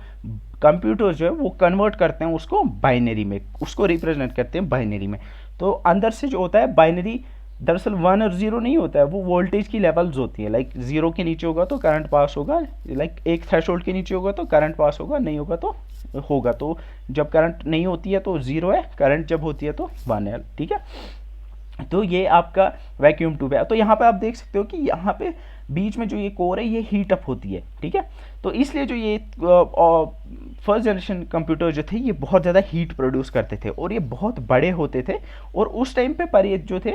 कंप्यूटर जो है वो कन्वर्ट करते हैं उसको बाइनरी में, उसको रिप्रेजेंट करते हैं बाइनरी में। तो अंदर से जो होता है बाइनरी दरअसल 1 और 0 नहीं होता है, वो वोल्टेज की लेवल्स होती है। लाइक 0 के नीचे होगा तो करंट पास होगा, लाइक एक थ्रेशोल्ड के नीचे होगा तो करंट पास होगा, नहीं होगा तो होगा। तो जब करंट नहीं होती है तो 0 है, करंट जब होती है तो 1 है, ठीक है। तो ये आपका वैक्यूम ट्यूब है। तो यहाँ पे आप देख सकते हो कि यहाँ पे बीच में जो ये कोर है ये हीट अप होती है, ठीक है। तो इसलिए जो ये फर्स्ट जनरेशन कंप्यूटर जो थे ये बहुत ज़्यादा हीट प्रोड्यूस करते थे और ये बहुत बड़े होते थे। और उस टाइम पे पर ये जो थे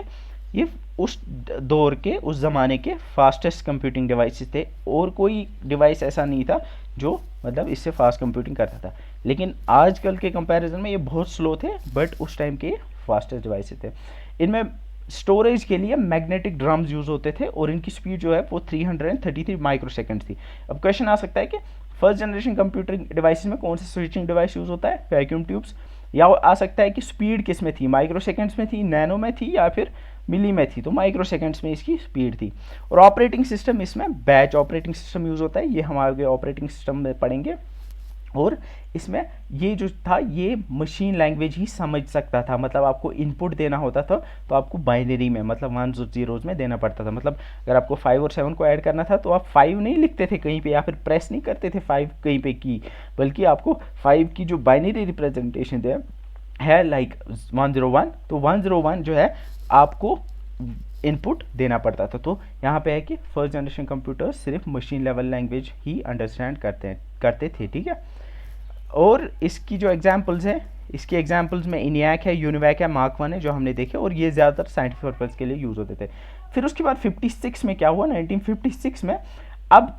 ये उस दौर के, उस ज़माने के फास्टेस्ट कंप्यूटिंग डिवाइसेस थे, और कोई डिवाइस ऐसा नहीं था जो मतलब इससे फास्ट कंप्यूटिंग करता था। लेकिन आजकल के कंपैरिजन में ये बहुत स्लो थे, बट उस टाइम के फास्टेस्ट डिवाइसेस थे। इनमें स्टोरेज के लिए मैग्नेटिक ड्रम्स यूज़ होते थे और इनकी स्पीड जो है वो 333 माइक्रोसेकंड थी। अब क्वेश्चन आ सकता है कि फर्स्ट जनरेशन कंप्यूटिंग डिवाइसेस में कौन सा स्विचिंग डिवाइस यूज़ होता है, वैक्यूम ट्यूब्स। या आ सकता है कि स्पीड किस में थी, माइक्रोसेकंड्स में थी, नैनो में थी, या फिर मिली में थी। तो माइक्रोसेकंड्स में इसकी स्पीड थी। और ऑपरेटिंग सिस्टम इसमें बैच ऑपरेटिंग सिस्टम यूज़ होता है, ये हमारे ऑपरेटिंग सिस्टम में पढ़ेंगे। और इसमें ये जो था ये मशीन लैंग्वेज ही समझ सकता था, मतलब आपको इनपुट देना होता था तो आपको बाइनरी में, मतलब 1s और 0s में देना पड़ता था। मतलब अगर आपको 5 और 7 को ऐड करना था तो आप 5 नहीं लिखते थे कहीं पे, या फिर प्रेस नहीं करते थे 5 कहीं पे की, बल्कि आपको 5 की जो बाइनरी रिप्रेजेंटेशन है लाइक 101, तो 101 जो है आपको इनपुट देना पड़ता था। तो यहाँ पे है कि फर्स्ट जनरेशन कंप्यूटर सिर्फ मशीन लेवल लैंग्वेज ही अंडरस्टैंड करते थे, ठीक है। और इसकी जो एग्जांपल्स हैं, इसकी एग्जांपल्स में इनियाक है, यूनिवैक है, मार्क 1 है जो हमने देखे, और ये ज़्यादातर साइंटिफिक पर्पज़ के लिए यूज़ होते थे। फिर उसके बाद 56 में क्या हुआ, 1956 में अब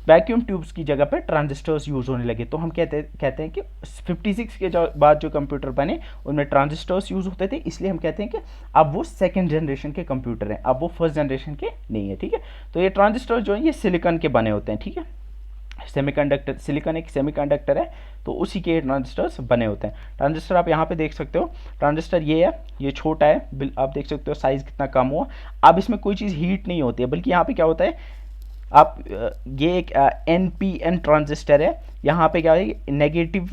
वैक्यूम ट्यूब्स की जगह पर ट्रांजिस्टर्स यूज़ होने लगे। तो हम कहते हैं कि 56 के बाद जो कंप्यूटर बने उनमें ट्रांजिस्टर्स यूज़ होते थे, इसलिए हम कहते हैं कि अब वो सेकंड जनरेशन के कंप्यूटर हैं, अब वो फर्स्ट जनरेशन के नहीं है, ठीक है। तो ये ट्रांजिस्टर जो है ये सिलिकॉन के बने होते हैं, ठीक है। सेमीकंडक्टर, सिलिकॉन एक सेमीकंडक्टर है, तो उसी के ट्रांजिस्टर्स बने होते हैं। ट्रांजिस्टर आप यहाँ पे देख सकते हो, ट्रांजिस्टर ये है, ये छोटा है, आप देख सकते हो साइज़ कितना कम हुआ। अब इसमें कोई चीज़ हीट नहीं होती है, बल्कि यहाँ पे क्या होता है, आप ये एक NPN ट्रांजिस्टर है, यहाँ पे क्या है नेगेटिव,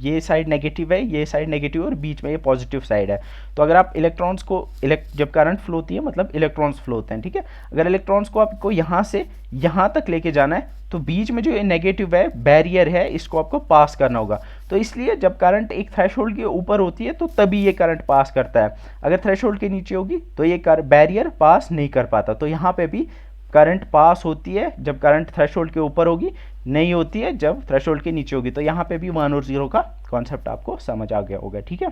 ये साइड नेगेटिव है, ये साइड नेगेटिव, और बीच में ये पॉजिटिव साइड है। तो अगर आप इलेक्ट्रॉन्स को जब करंट फ्लो होती है मतलब इलेक्ट्रॉन्स फ्लो होते हैं, ठीक है। अगर इलेक्ट्रॉन्स को आपको यहाँ से यहाँ तक लेके जाना है तो बीच में जो ये नेगेटिव है, बैरियर है, इसको आपको पास करना होगा। तो इसलिए जब करंट एक थ्रेशोल्ड के ऊपर होती है तो तभी ये करंट पास करता है, अगर थ्रेशोल्ड के नीचे होगी तो ये बैरियर पास नहीं कर पाता। तो यहाँ पे भी करंट पास होती है जब करंट थ्रेशोल्ड के ऊपर होगी, नहीं होती है जब थ्रेशोल्ड के नीचे होगी। तो यहाँ पे भी 1 और 0 का कॉन्सेप्ट आपको समझ आ गया होगा, ठीक है।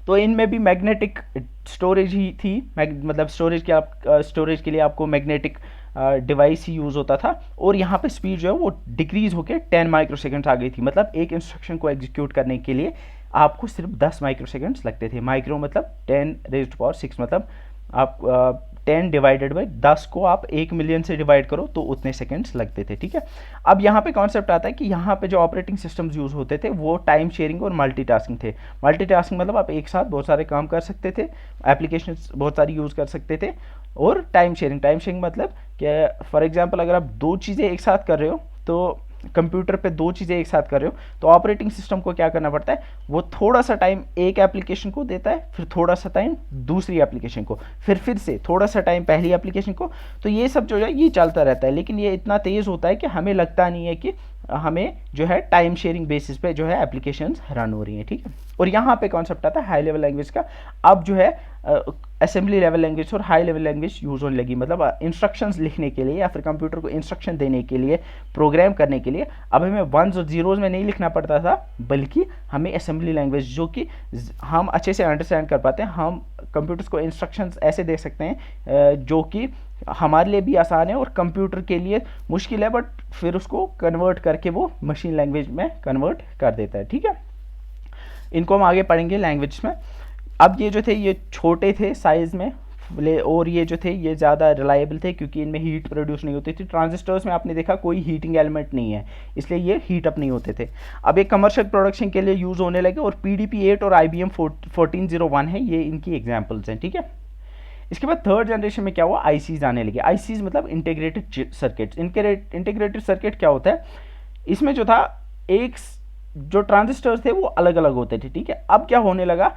तो इनमें भी मैग्नेटिक स्टोरेज ही थी, मतलब स्टोरेज के लिए आपको मैग्नेटिक डिवाइस ही यूज़ होता था। और यहाँ पे स्पीड जो है वो डिक्रीज़ होकर 10 माइक्रोसेकंड्स आ गई थी, मतलब एक इंस्ट्रक्शन को एग्जीक्यूट करने के लिए आपको सिर्फ 10 माइक्रोसेकंड्स लगते थे। माइक्रो मतलब 10⁻⁶, मतलब आप 10 डिवाइडेड बाई 10 को आप 1 मिलियन से डिवाइड करो तो उतने सेकंड्स लगते थे, ठीक है। अब यहाँ पे कॉन्सेप्ट आता है कि यहाँ पे जो ऑपरेटिंग सिस्टम्स यूज़ होते थे वो टाइम शेयरिंग और मल्टीटास्किंग थे। मल्टीटास्किंग मतलब आप एक साथ बहुत सारे काम कर सकते थे, एप्लीकेशंस बहुत सारी यूज़ कर सकते थे। और टाइम शेयरिंग मतलब कि फॉर एग्जांपल अगर आप दो चीज़ें एक साथ कर रहे हो, तो कंप्यूटर पे दो चीज़ें एक साथ कर रहे हो, तो ऑपरेटिंग सिस्टम को क्या करना पड़ता है, वो थोड़ा सा टाइम एक एप्लीकेशन को देता है, फिर थोड़ा सा टाइम दूसरी एप्लीकेशन को, फिर से थोड़ा सा टाइम पहली एप्लीकेशन को। तो ये सब जो है ये चलता रहता है, लेकिन ये इतना तेज़ होता है कि हमें लगता नहीं है कि हमें जो है टाइम शेयरिंग बेसिस पे जो है एप्लीकेशंस रन हो रही हैं, ठीक है। और यहाँ पे कॉन्सेप्ट आता है हाई लेवल लैंग्वेज का। अब जो है असेंबली लेवल लैंग्वेज और हाई लेवल लैंग्वेज यूज़ होने लगी, मतलब इंस्ट्रक्शंस लिखने के लिए या फिर कंप्यूटर को इंस्ट्रक्शन देने के लिए, प्रोग्राम करने के लिए अब हमें वंस और जीरोज़ में नहीं लिखना पड़ता था, बल्कि हमें असेंबली लैंग्वेज जो कि हम अच्छे से अंडरस्टैंड कर पाते हैं, हम कंप्यूटर्स को इंस्ट्रक्शंस ऐसे दे सकते हैं जो कि हमारे लिए भी आसान है और कंप्यूटर के लिए मुश्किल है, बट फिर उसको कन्वर्ट करके वो मशीन लैंग्वेज में कन्वर्ट कर देता है, ठीक है। इनको हम आगे पढ़ेंगे लैंग्वेज में। अब ये जो थे ये छोटे थे साइज़ में, और ये जो थे ये ज़्यादा रिलायबल थे क्योंकि इनमें हीट प्रोड्यूस नहीं होती थी। ट्रांजिस्टर्स में आपने देखा कोई हीटिंग एलिमेंट नहीं है, इसलिए ये हीट अप नहीं होते थे। अब एक कमर्शियल प्रोडक्शन के लिए यूज़ होने लगे, और PDP-8 और IBM 1401 है, ये इनकी एग्जाम्पल्स हैं, ठीक है। इसके बाद थर्ड जनरेशन में क्या हुआ, आईसीज आने लगे। आईसीज मतलब इंटीग्रेटेड सर्किट्स। इंटीग्रेटेड सर्किट क्या होता है, इसमें जो था एक जो ट्रांजिस्टर्स थे वो अलग अलग होते थे, ठीक है। अब क्या होने लगा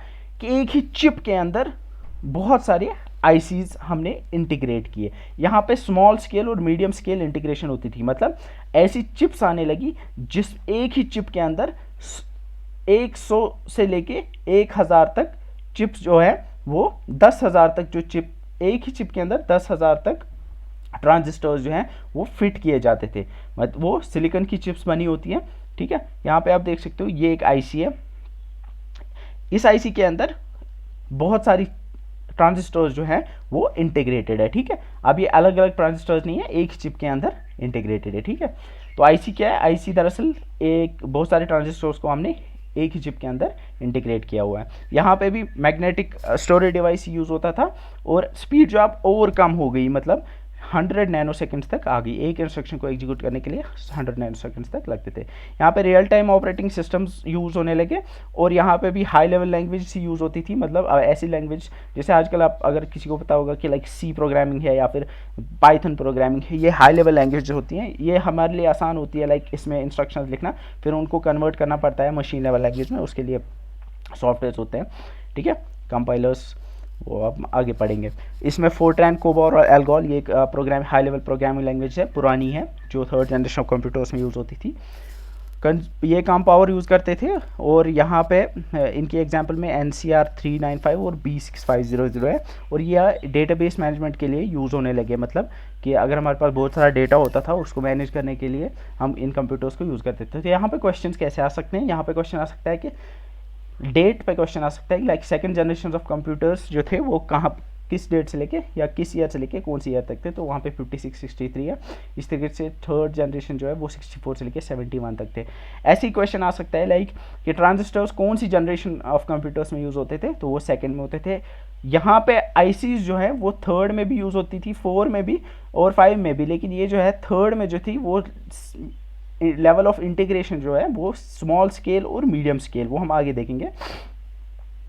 कि एक ही चिप के अंदर बहुत सारे आईसीज हमने इंटीग्रेट किए। यहाँ पे स्मॉल स्केल और मीडियम स्केल इंटीग्रेशन होती थी, मतलब ऐसी चिप्स आने लगी जिस एक ही चिप के अंदर 100 से लेके 1000 तक चिप्स जो है वो 10,000 तक, जो चिप एक ही चिप के अंदर 10,000 तक ट्रांजिस्टर्स जो हैं वो फिट किए जाते थे, मतलब वो सिलिकॉन की चिप्स बनी होती हैं, ठीक है। यहाँ पे आप देख सकते हो ये एक आईसी है, इस आईसी के अंदर बहुत सारी ट्रांजिस्टर्स जो हैं वो इंटीग्रेटेड है, ठीक है। अब ये अलग अलग ट्रांजिस्टर्स नहीं है, एक चिप के अंदर इंटीग्रेटेड है, ठीक है। तो आईसी क्या है, आईसी दरअसल एक बहुत सारे ट्रांजिस्टर्स को हमने एक ही चिप के अंदर इंटीग्रेट किया हुआ है। यहाँ पे भी मैग्नेटिक स्टोरेज डिवाइस यूज़ होता था, और स्पीड जो आप और कम हो गई, मतलब 100 नैनो सेकेंड्स तक आ गई। एक इंस्ट्रक्शन को एग्जीक्यूट करने के लिए 100 नैनो सेकेंड्स तक लगते थे। यहाँ पे real time operating systems use होने लगे, और यहाँ पे भी हाई लेवल लैंग्वेज यूज़ होती थी, मतलब ऐसी लैंग्वेज जैसे आजकल आप अगर किसी को पता होगा कि लाइक सी प्रोग्रामिंग है या फिर पाइथन प्रोग्रामिंग है, ये हाई लेवल लैंग्वेज जो होती हैं ये हमारे लिए आसान होती है, लाइक इसमें इंस्ट्रक्शंस लिखना, फिर उनको कन्वर्ट करना पड़ता है मशीन लेवल लैंग्वेज में, उसके लिए सॉफ्टवेयर होते हैं, ठीक है, कंपाइलर्स, वो आप आगे पढ़ेंगे। इसमें फोर्ट्रान, कोबोल और एल्गोल, ये एक program high level programming language है, पुरानी है, जो थर्ड जनरेशन ऑफ कंप्यूटर्स में यूज़ होती थी। ये काम पावर यूज़ करते थे, और यहाँ पे इनकी एग्जांपल में NCR 395 और B6500 है, और ये डेटाबेस मैनेजमेंट के लिए यूज़ होने लगे, मतलब कि अगर हमारे पास बहुत सारा डेटा होता था उसको मैनेज करने के लिए हम इन कंप्यूटर्स को यूज़ करते थे। तो यहाँ पे क्वेश्चंस कैसे आ सकते हैं, यहाँ पे क्वेश्चन आ सकता है कि डेट पे क्वेश्चन आ सकता है, like second generation of computers जो थे वो कहाँ, किस डेट से लेके या किस ईयर से लेके कौन सी ईयर तक थे, तो वहाँ पे 56, 63 है। इस तरीके से थर्ड जनरेशन जो है वो 64 से लेके 71 तक थे। ऐसे ही क्वेश्चन आ सकता है लाइक कि ट्रांजिस्टर्स कौन सी जनरेशन ऑफ कंप्यूटर्स में यूज़ होते थे, तो वो सेकंड में होते थे। यहाँ पे आईसीज जो है वो थर्ड में भी यूज़ होती थी, 4 में भी और 5 में भी, लेकिन ये जो है थर्ड में जो थी वो लेवल ऑफ इंटीग्रेशन जो है वो स्मॉल स्केल और मीडियम स्केल, वो हम आगे देखेंगे।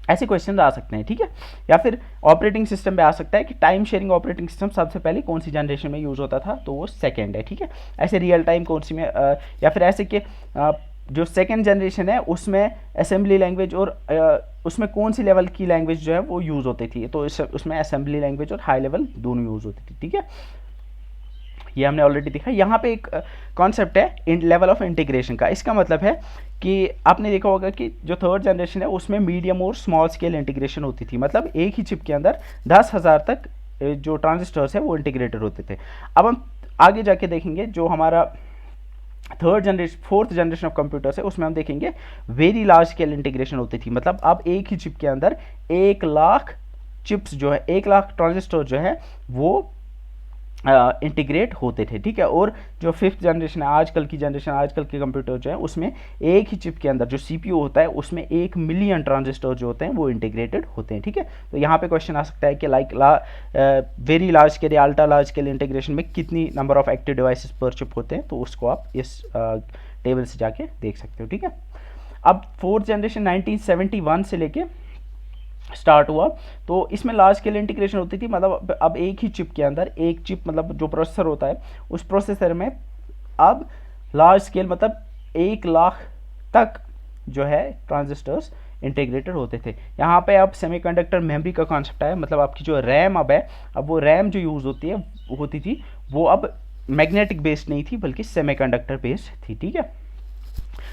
ऐसे क्वेश्चन आ सकते हैं, ठीक है। या फिर ऑपरेटिंग सिस्टम पे आ सकता है कि टाइम शेयरिंग ऑपरेटिंग सिस्टम सबसे पहले कौन सी जनरेशन में यूज़ होता था, तो वो सेकंड है, ठीक है। ऐसे रियल टाइम कौन सी में या फिर ऐसे कि जो सेकंड जनरेशन है उसमें असेंबली लैंग्वेज और उसमें कौन सी लेवल की लैंग्वेज जो है वो यूज़ होती थी, तो उसमें असेंबली लैंग्वेज और हाई लेवल दोनों यूज़ होती थी, ठीक है। ये हमने ऑलरेडी देखा। यहाँ पे एक कॉन्सेप्ट है लेवल ऑफ इंटीग्रेशन का। इसका मतलब है कि आपने देखा होगा कि जो थर्ड जनरेशन है उसमें मीडियम और स्मॉल स्केल इंटीग्रेशन होती थी, मतलब एक ही चिप के अंदर 10,000 तक जो ट्रांजिस्टर्स है वो इंटीग्रेटेड होते थे। अब हम आगे जाके देखेंगे जो हमारा फोर्थ जनरेशन ऑफ कंप्यूटर्स है उसमें हम देखेंगे वेरी लार्ज स्केल इंटीग्रेशन होती थी, मतलब अब एक ही चिप के अंदर 1 लाख चिप्स जो है 1 लाख ट्रांजिस्टर जो है वो इंटीग्रेट होते थे, ठीक है। और जो फिफ्थ जनरेशन है, आजकल की जनरेशन, आजकल के कंप्यूटर जो है उसमें एक ही चिप के अंदर जो सीपीयू होता है उसमें 1 मिलियन ट्रांजिस्टर जो होते हैं वो इंटीग्रेटेड होते हैं, ठीक है। तो यहाँ पे क्वेश्चन आ सकता है कि लाइक वेरी लार्ज स्केल या अल्ट्रा लार्ज स्केल इंटीग्रेशन में कितनी नंबर ऑफ एक्टिव डिवाइसेस पर चिप होते हैं, तो उसको आप इस टेबल से जाके देख सकते हो, ठीक है। अब फोर्थ जनरेशन 1971 से लेके स्टार्ट हुआ, तो इसमें लार्ज स्केल इंटीग्रेशन होती थी, मतलब अब एक ही चिप के अंदर एक चिप, मतलब जो प्रोसेसर होता है उस प्रोसेसर में अब लार्ज स्केल मतलब 1 लाख तक जो है ट्रांजिस्टर्स इंटीग्रेटेड होते थे। यहाँ पे अब सेमीकंडक्टर मेमोरी का कॉन्सेप्ट है, मतलब आपकी जो रैम अब है, अब वो रैम जो यूज़ होती थी वो अब मैग्नेटिक बेस्ड नहीं थी बल्कि सेमीकंडक्टर बेस्ड थी, ठीक है।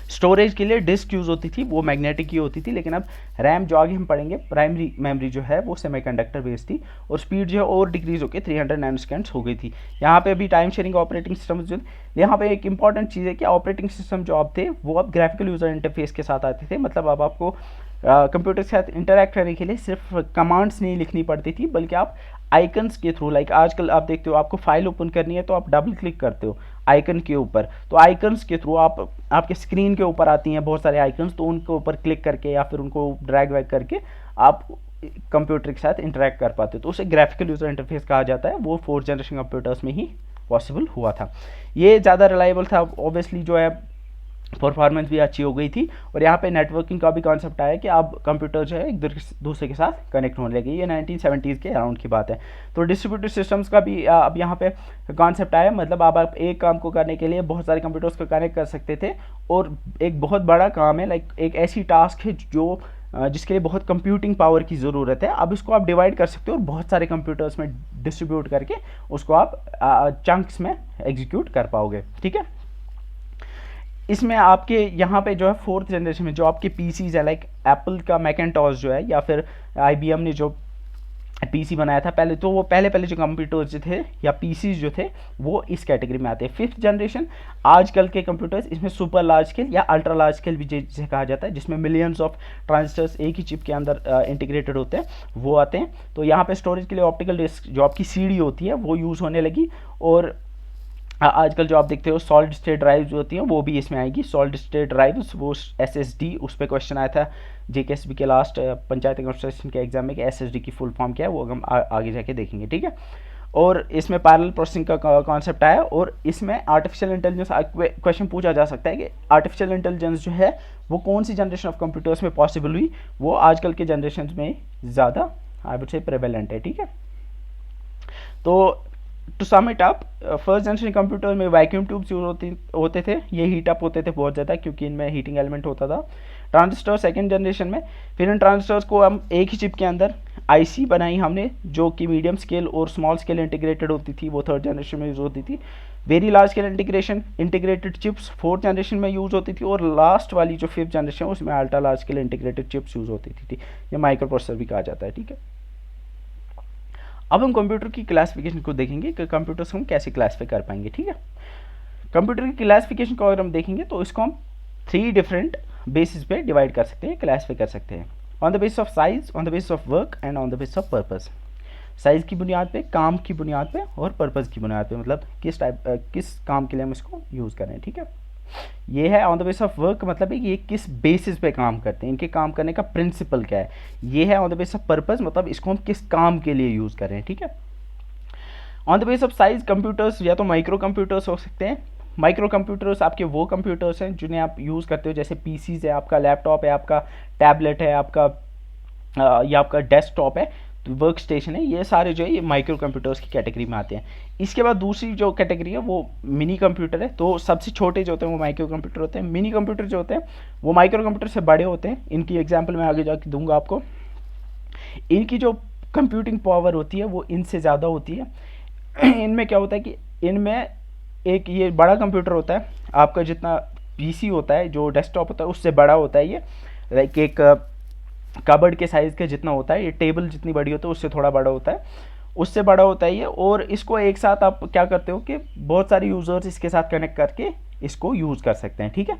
स्टोरेज के लिए डिस्क यूज़ होती थी, वो मैग्नेटिक ही होती थी, लेकिन अब रैम जो आगे हम पढ़ेंगे प्राइमरी मेमोरी जो है वो सेमीकंडक्टर बेस्ड थी, और स्पीड जो है और डिक्रीज होकर 300 नैनोसेकंड्स हो गई थी। यहाँ पे अभी टाइम शेयरिंग ऑपरेटिंग सिस्टम जो, यहाँ पे एक इंपॉर्टेंट चीज़ है कि ऑपरेटिंग सिस्टम जो अब थे वो अब ग्राफिकल यूज़र इंटरफेस के साथ आते थे, मतलब अब आपको कंप्यूटर के साथ इंटरैक्ट करने के लिए सिर्फ कमांड्स नहीं लिखनी पड़ती थी, बल्कि आप आइकन्स के थ्रू, लाइक आजकल आप देखते हो आपको फाइल ओपन करनी है तो आप डबल क्लिक करते हो आइकन के ऊपर, तो आइकन्स के थ्रू आप आपके स्क्रीन के ऊपर आती हैं बहुत सारे आइकन्स, तो उनके ऊपर क्लिक करके या फिर उनको ड्रैग वैग करके आप कंप्यूटर के साथ इंटरेक्ट कर पाते हो, तो उसे ग्राफिकल यूज़र इंटरफेस कहा जाता है। वो फोर्थ जनरेशन कंप्यूटर्स में ही पॉसिबल हुआ था। ये ज़्यादा रिलायबल था, ऑब्वियसली जो है परफॉर्मेंस भी अच्छी हो गई थी, और यहाँ पे नेटवर्किंग का भी कॉन्सेप्ट आया कि अब कंप्यूटर जो है एक दूसरे के साथ कनेक्ट होने लगे। ये 1970s के अराउंड की बात है। तो डिस्ट्रीब्यूटेड सिस्टम्स का भी अब यहाँ पे कॉन्सेप्ट आया, मतलब अब आप एक काम को करने के लिए बहुत सारे कंप्यूटर्स को कनेक्ट कर सकते थे, और एक बहुत बड़ा काम है, लाइक एक ऐसी टास्क है जो जिसके लिए बहुत कंप्यूटिंग पावर की ज़रूरत है, अब इसको आप डिवाइड कर सकते हो और बहुत सारे कंप्यूटर्स में डिस्ट्रीब्यूट करके उसको आप चंक्स में एग्जीक्यूट कर पाओगे, ठीक है। इसमें आपके यहाँ पे जो है फोर्थ जनरेशन में जो आपके पीसीज है, लाइक एप्पल का मैकेंटॉश जो है या फिर आईबीएम ने जो पीसी बनाया था पहले, तो वो पहले जो कंप्यूटर्स जो थे या पीसीज जो थे वो इस कैटेगरी में आते हैं। फिफ्थ जनरेशन आजकल के कंप्यूटर्स, इसमें सुपर लार्ज स्केल या अल्ट्रा लार्ज स्केल भी जिसे कहा जाता है, जिसमें मिलियंस ऑफ ट्रांजिस्टर्स एक ही चिप के अंदर इंटीग्रेटेड होते हैं, वो आते हैं। तो यहाँ पे स्टोरेज के लिए ऑप्टिकल डिस्क जो आपकी सीडी होती है वो यूज़ होने लगी, और आजकल जो आप देखते हो सॉलिड स्टेट ड्राइव जो होती हैं वो भी इसमें आएगी। सॉलिड स्टेट ड्राइव्स वो एसएसडी, उस पर क्वेश्चन आया था जेकेएसबी के लास्ट पंचायत कंस्ट्रक्शन के एग्जाम में कि एसएसडी की फुल फॉर्म क्या है, वो हम आगे जाके देखेंगे, ठीक है। और इसमें पैरेलल प्रोसेसिंग का कॉन्सेप्ट आया, और इसमें आर्टिफिशियल इंटेलिजेंस क्वेश्चन पूछा जा सकता है कि आर्टिफिशियल इंटेलिजेंस जो है वो कौन सी जनरेशन ऑफ कंप्यूटर्स में पॉसिबल हुई, वो आजकल के जनरेशन में ज़्यादा आई वुड से प्रेवेलेंट है, ठीक है। तो to sum it up, first generation computer में वैक्यूम ट्यूब्स यूज होते थे, ये हीट अप होते थे बहुत ज़्यादा क्योंकि इनमें हीटिंग एलिमेंट होता था। ट्रांजिस्टर सेकंड जनरेशन में, फिर इन ट्रांजिस्टर्स को हम एक ही चिप के अंदर आईसी बनाई हमने जो कि मीडियम स्केल और स्मॉल स्केल इंटीग्रेटेड होती थी, वो थर्ड जनरेशन में यूज़ होती थी। Very large scale integrated chips fourth generation में यूज़ होती थी, और लास्ट वाली जो फिफ्थ जनरेशन उसमें ultra large scale integrated chips use होती थी, ये माइक्रो प्रोसेसर भी कहा जाता है, ठीक है। अब हम कंप्यूटर की क्लासिफिकेशन को देखेंगे कि कंप्यूटर्स हम कैसे क्लासीफाई कर पाएंगे, ठीक है। कंप्यूटर की क्लासिफिकेशन को अगर हम देखेंगे तो इसको हम 3 डिफरेंट बेसिस पे डिवाइड कर सकते हैं, क्लासीफाई कर सकते हैं। On the basis of size, on the basis of work and on the basis of purpose. Size की बुनियाद पे, काम की बुनियाद पे और पर्पस की बुनियाद पे, मतलब किस काम के लिए हम इसको यूज़ करें, ठीक है। ये है on the basis of work, मतलब है ये किस बेसिस पे काम करते हैं, इनके काम करने का प्रिंसिपल क्या है। ये है on the basis of purpose, मतलब इसको हम किस काम के लिए यूज़ करें, ठीक है। On the basis of size, computers या तो माइक्रो कंप्यूटर्स हो सकते हैं। माइक्रो कंप्यूटर्स आपके वो कंप्यूटर्स हैं जिन्हें आप यूज़ करते हो, जैसे पीसीज है, आपका लैपटॉप है, आपका टैबलेट है, आपका या आपका डेस्कटॉप है, तो वर्क स्टेशन है, ये सारे जो है ये माइक्रो कंप्यूटर्स की कैटेगरी में आते हैं। इसके बाद दूसरी जो कैटेगरी है वो मिनी कंप्यूटर है। तो सबसे छोटे जो होते हैं वो माइक्रो कंप्यूटर होते हैं। मिनी कंप्यूटर जो होते हैं वो माइक्रो कंप्यूटर से बड़े होते हैं। इनकी एग्जांपल मैं आगे जाके दूंगा आपको। इनकी जो कंप्यूटिंग पावर होती है वो इनसे ज़्यादा होती है। इनमें क्या होता है कि इनमें एक ये बड़ा कंप्यूटर होता है, आपका जितना पीसी होता है, जो डेस्कटॉप होता है उससे बड़ा होता है ये, लाइक एक कबर्ड के साइज़ का जितना होता है, ये टेबल जितनी बड़ी होती है उससे थोड़ा बड़ा होता है, उससे बड़ा होता है ये। और इसको एक साथ आप क्या करते हो कि बहुत सारे यूज़र्स इसके साथ कनेक्ट करके इसको यूज़ कर सकते हैं, ठीक है।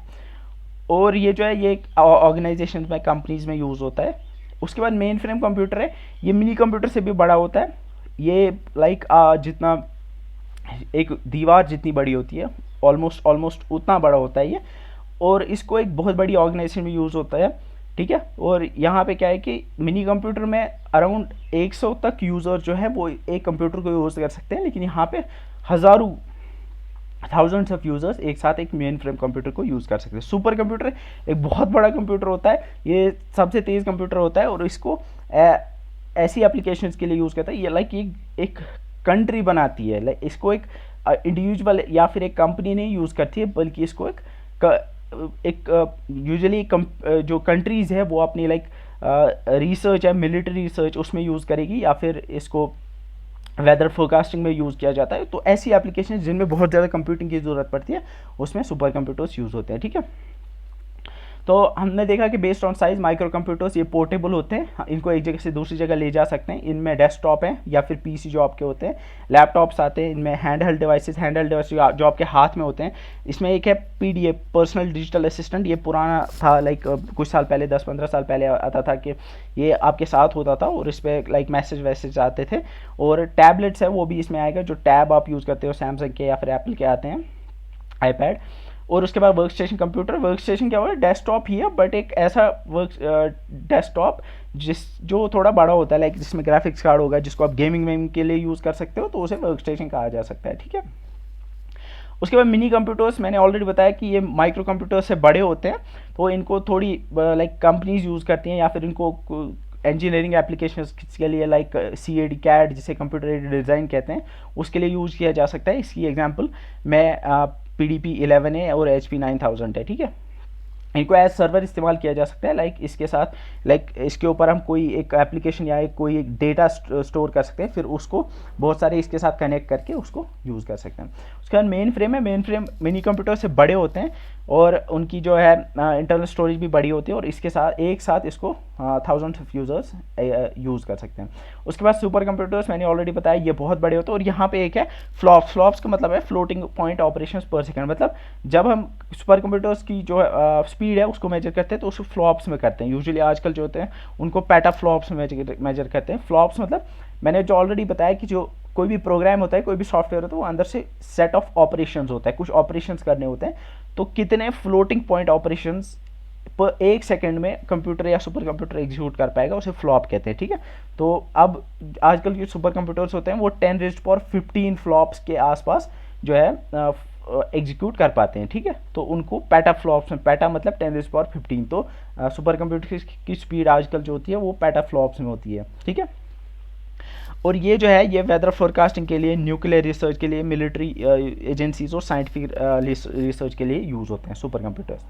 और ये जो है ये ऑर्गेनाइजेशन में, कंपनीज़ में यूज़ होता है। उसके बाद मेन फ्रेम कंप्यूटर है, ये मिनी कंप्यूटर से भी बड़ा होता है। ये लाइक जितना एक दीवार जितनी बड़ी होती है, ऑलमोस्ट ऑलमोस्ट उतना बड़ा होता है ये, और इसको एक बहुत बड़ी ऑर्गेनाइजेशन में यूज़ होता है, ठीक है। और यहाँ पे क्या है कि मिनी कंप्यूटर में अराउंड 100 तक यूज़र जो है वो एक कंप्यूटर को यूज़ कर सकते हैं, लेकिन यहाँ पे हज़ारों थाउजेंड्स ऑफ यूज़र्स एक साथ एक मेन फ्रेम कंप्यूटर को यूज़ कर सकते हैं। सुपर कंप्यूटर एक बहुत बड़ा कंप्यूटर होता है, ये सबसे तेज़ कंप्यूटर होता है, और इसको ऐसी एप्लीकेशंस के लिए यूज़ करता है। ये लाइक एक कंट्री बनाती है, लाइक इसको एक इंडिविजुअल या फिर एक कंपनी नहीं यूज़ करती है, बल्कि इसको एक यूजुअली जो कंट्रीज़ है वो अपनी लाइक रिसर्च है, मिलिट्री रिसर्च उसमें यूज़ करेगी, या फिर इसको वेदर फोरकास्टिंग में यूज़ किया जाता है। तो ऐसी एप्लीकेशन जिनमें बहुत ज़्यादा कंप्यूटिंग की ज़रूरत पड़ती है उसमें सुपर कंप्यूटर्स यूज़ होते हैं, ठीक है। तो हमने देखा कि based on size micro computers ये पोर्टेबल होते हैं, इनको एक जगह से दूसरी जगह ले जा सकते हैं। इनमें डेस्कटॉप हैं या फिर पीसी जो आपके होते हैं, लैपटॉप्स आते हैं, इनमें हैंड हेल्ड डिवाइसेस जो आपके हाथ में होते हैं। इसमें एक है पीडीए, पर्सनल डिजिटल असिस्टेंट, ये पुराना था, लाइक कुछ साल पहले 10-15 साल पहले आता था कि ये आपके साथ होता था और इस पर लाइक मैसेज आते थे। और टैबलेट्स है वो भी इसमें आएगा, जो टैब आप यूज़ करते हो सैमसंग के या फिर एप्पल के आते हैं, आईपैड। और उसके बाद work station computer, work station क्या होगा, डेस्कटॉप ही है, बट एक ऐसा डेस्कटॉप जो थोड़ा बड़ा होता है, लाइक जिसमें ग्राफिक्स कार्ड होगा, जिसको आप गेमिंग के लिए यूज़ कर सकते हो, तो उसे वर्क स्टेशन कहा जा सकता है, ठीक है। उसके बाद मिनी कंप्यूटर्स, मैंने ऑलरेडी बताया कि ये माइक्रो कंप्यूटर से बड़े होते हैं, तो इनको थोड़ी लाइक कंपनीज यूज़ करती हैं, या फिर इनको इंजीनियरिंग एप्लीकेशंस के लिए लाइक CAD CAD जिसे कंप्यूटर एडेड डिज़ाइन कहते हैं, उसके लिए यूज़ किया जा सकता है। इसकी एग्जांपल में PDP 11 है और HP 9000 है, ठीक है। इनको एज सर्वर इस्तेमाल किया जा सकता है, लाइक इसके साथ लाइक इसके ऊपर हम कोई एक एप्लीकेशन या कोई एक डेटा स्टोर कर सकते हैं, फिर उसको बहुत सारे इसके साथ कनेक्ट करके उसको यूज़ कर सकते हैं। उसके बाद मेन फ्रेम है, मेन फ्रेम मिनी कंप्यूटर से बड़े होते हैं और उनकी जो है इंटरनल स्टोरेज भी बड़ी होती है, और इसके साथ एक साथ इसको थाउजेंड्स ऑफ यूज़र्स यूज़ कर सकते हैं। उसके बाद सुपर कंप्यूटर्स, मैंने ऑलरेडी बताया, ये बहुत बड़े होते हैं। और यहाँ पे एक है फ्लॉप्स का मतलब है फ्लोटिंग पॉइंट ऑपरेशन पर सेकेंड, मतलब जब हम सुपर कंप्यूटर्स की जो स्पीड है उसको मेजर करते हैं तो उसको फ्लॉप्स में करते हैं। यूजुअली आजकल जो होते हैं उनको पेटा फ्लॉप्स में मेजर करते हैं। फ्लॉप्स मतलब मैंने जो ऑलरेडी बताया कि जो कोई भी प्रोग्राम होता है, कोई भी सॉफ्टवेयर होता है, वो अंदर से सेट ऑफ ऑपरेशंस होता है, कुछ ऑपरेशंस करने होते हैं, तो कितने फ्लोटिंग पॉइंट ऑपरेशंस पर एक सेकंड में कंप्यूटर या सुपर कंप्यूटर एग्जीक्यूट कर पाएगा, उसे फ्लॉप कहते हैं, ठीक है। तो अब आजकल के सुपर कंप्यूटर्स होते हैं वो 10⁻15 फ्लॉप्स के आसपास जो है एग्जीक्यूट कर पाते हैं, ठीक है। तो उनको पेटा फ्लॉप्स में, पेटा मतलब 10⁻15, तो सुपर कंप्यूटर की स्पीड आजकल जो होती है वो पेटा फ्लॉप्स में होती है, ठीक है। और ये जो है ये वेदर फोरकास्टिंग के लिए, न्यूक्लियर रिसर्च के लिए, मिलिट्री एजेंसीज और साइंटिफिक रिसर्च के लिए यूज़ होते हैं सुपर कंप्यूटर्स।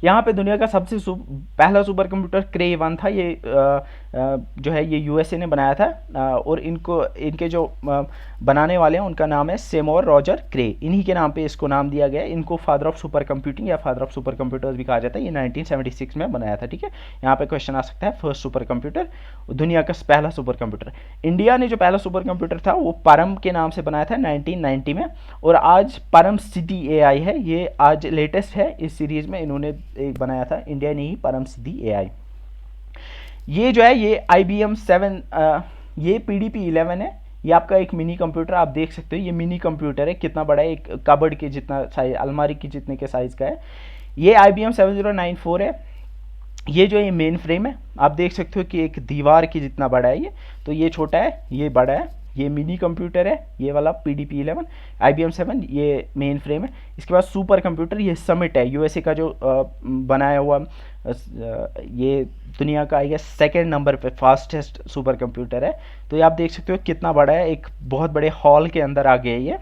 यहाँ पे दुनिया का सबसे पहला सुपर कंप्यूटर क्रे 1 था, ये जो है ये USA ने बनाया था, और इनके जो बनाने वाले हैं उनका नाम है सेमोर रॉजर क्रे, इन्हीं के नाम पे इसको नाम दिया गया है। इनको फादर ऑफ सुपर कंप्यूटिंग या फादर ऑफ सुपर कंप्यूटर्स भी कहा जाता है। ये 1976 में बनाया था, ठीक है। यहाँ पे क्वेश्चन आ सकता है, फर्स्ट सुपर कंप्यूटर, दुनिया का पहला सुपर कंप्यूटर। इंडिया ने जो पहला सुपर कंप्यूटर था वो परम के नाम से बनाया था 1990 में, और आज परम सिटी AI है, ये आज लेटेस्ट है इस सीरीज़ में, इन्होंने एक बनाया था, इंडिया ने ही परम सिटी AI। ये जो है ये IBM 7, ये PDP 11 है, ये आपका एक मिनी कंप्यूटर, आप देख सकते हो ये मिनी कंप्यूटर है, कितना बड़ा है, एक कबर्ड के जितना साइज, अलमारी की जितने के साइज़ का है। ये IBM 7094 है। ये जो ये मेन फ्रेम है, आप देख सकते हो कि एक दीवार की जितना बड़ा है ये, तो ये छोटा है, ये बड़ा है, ये मिनी कंप्यूटर है, ये वाला PDP 11, IBM 7 ये मेन फ्रेम है। इसके बाद सुपर कंप्यूटर, ये समिट है, USA का जो बनाया हुआ, ये दुनिया का आई गेस सेकेंड नंबर पे फास्टेस्ट सुपर कंप्यूटर है। तो ये आप देख सकते हो कितना बड़ा है, एक बहुत बड़े हॉल के अंदर आ गया ये।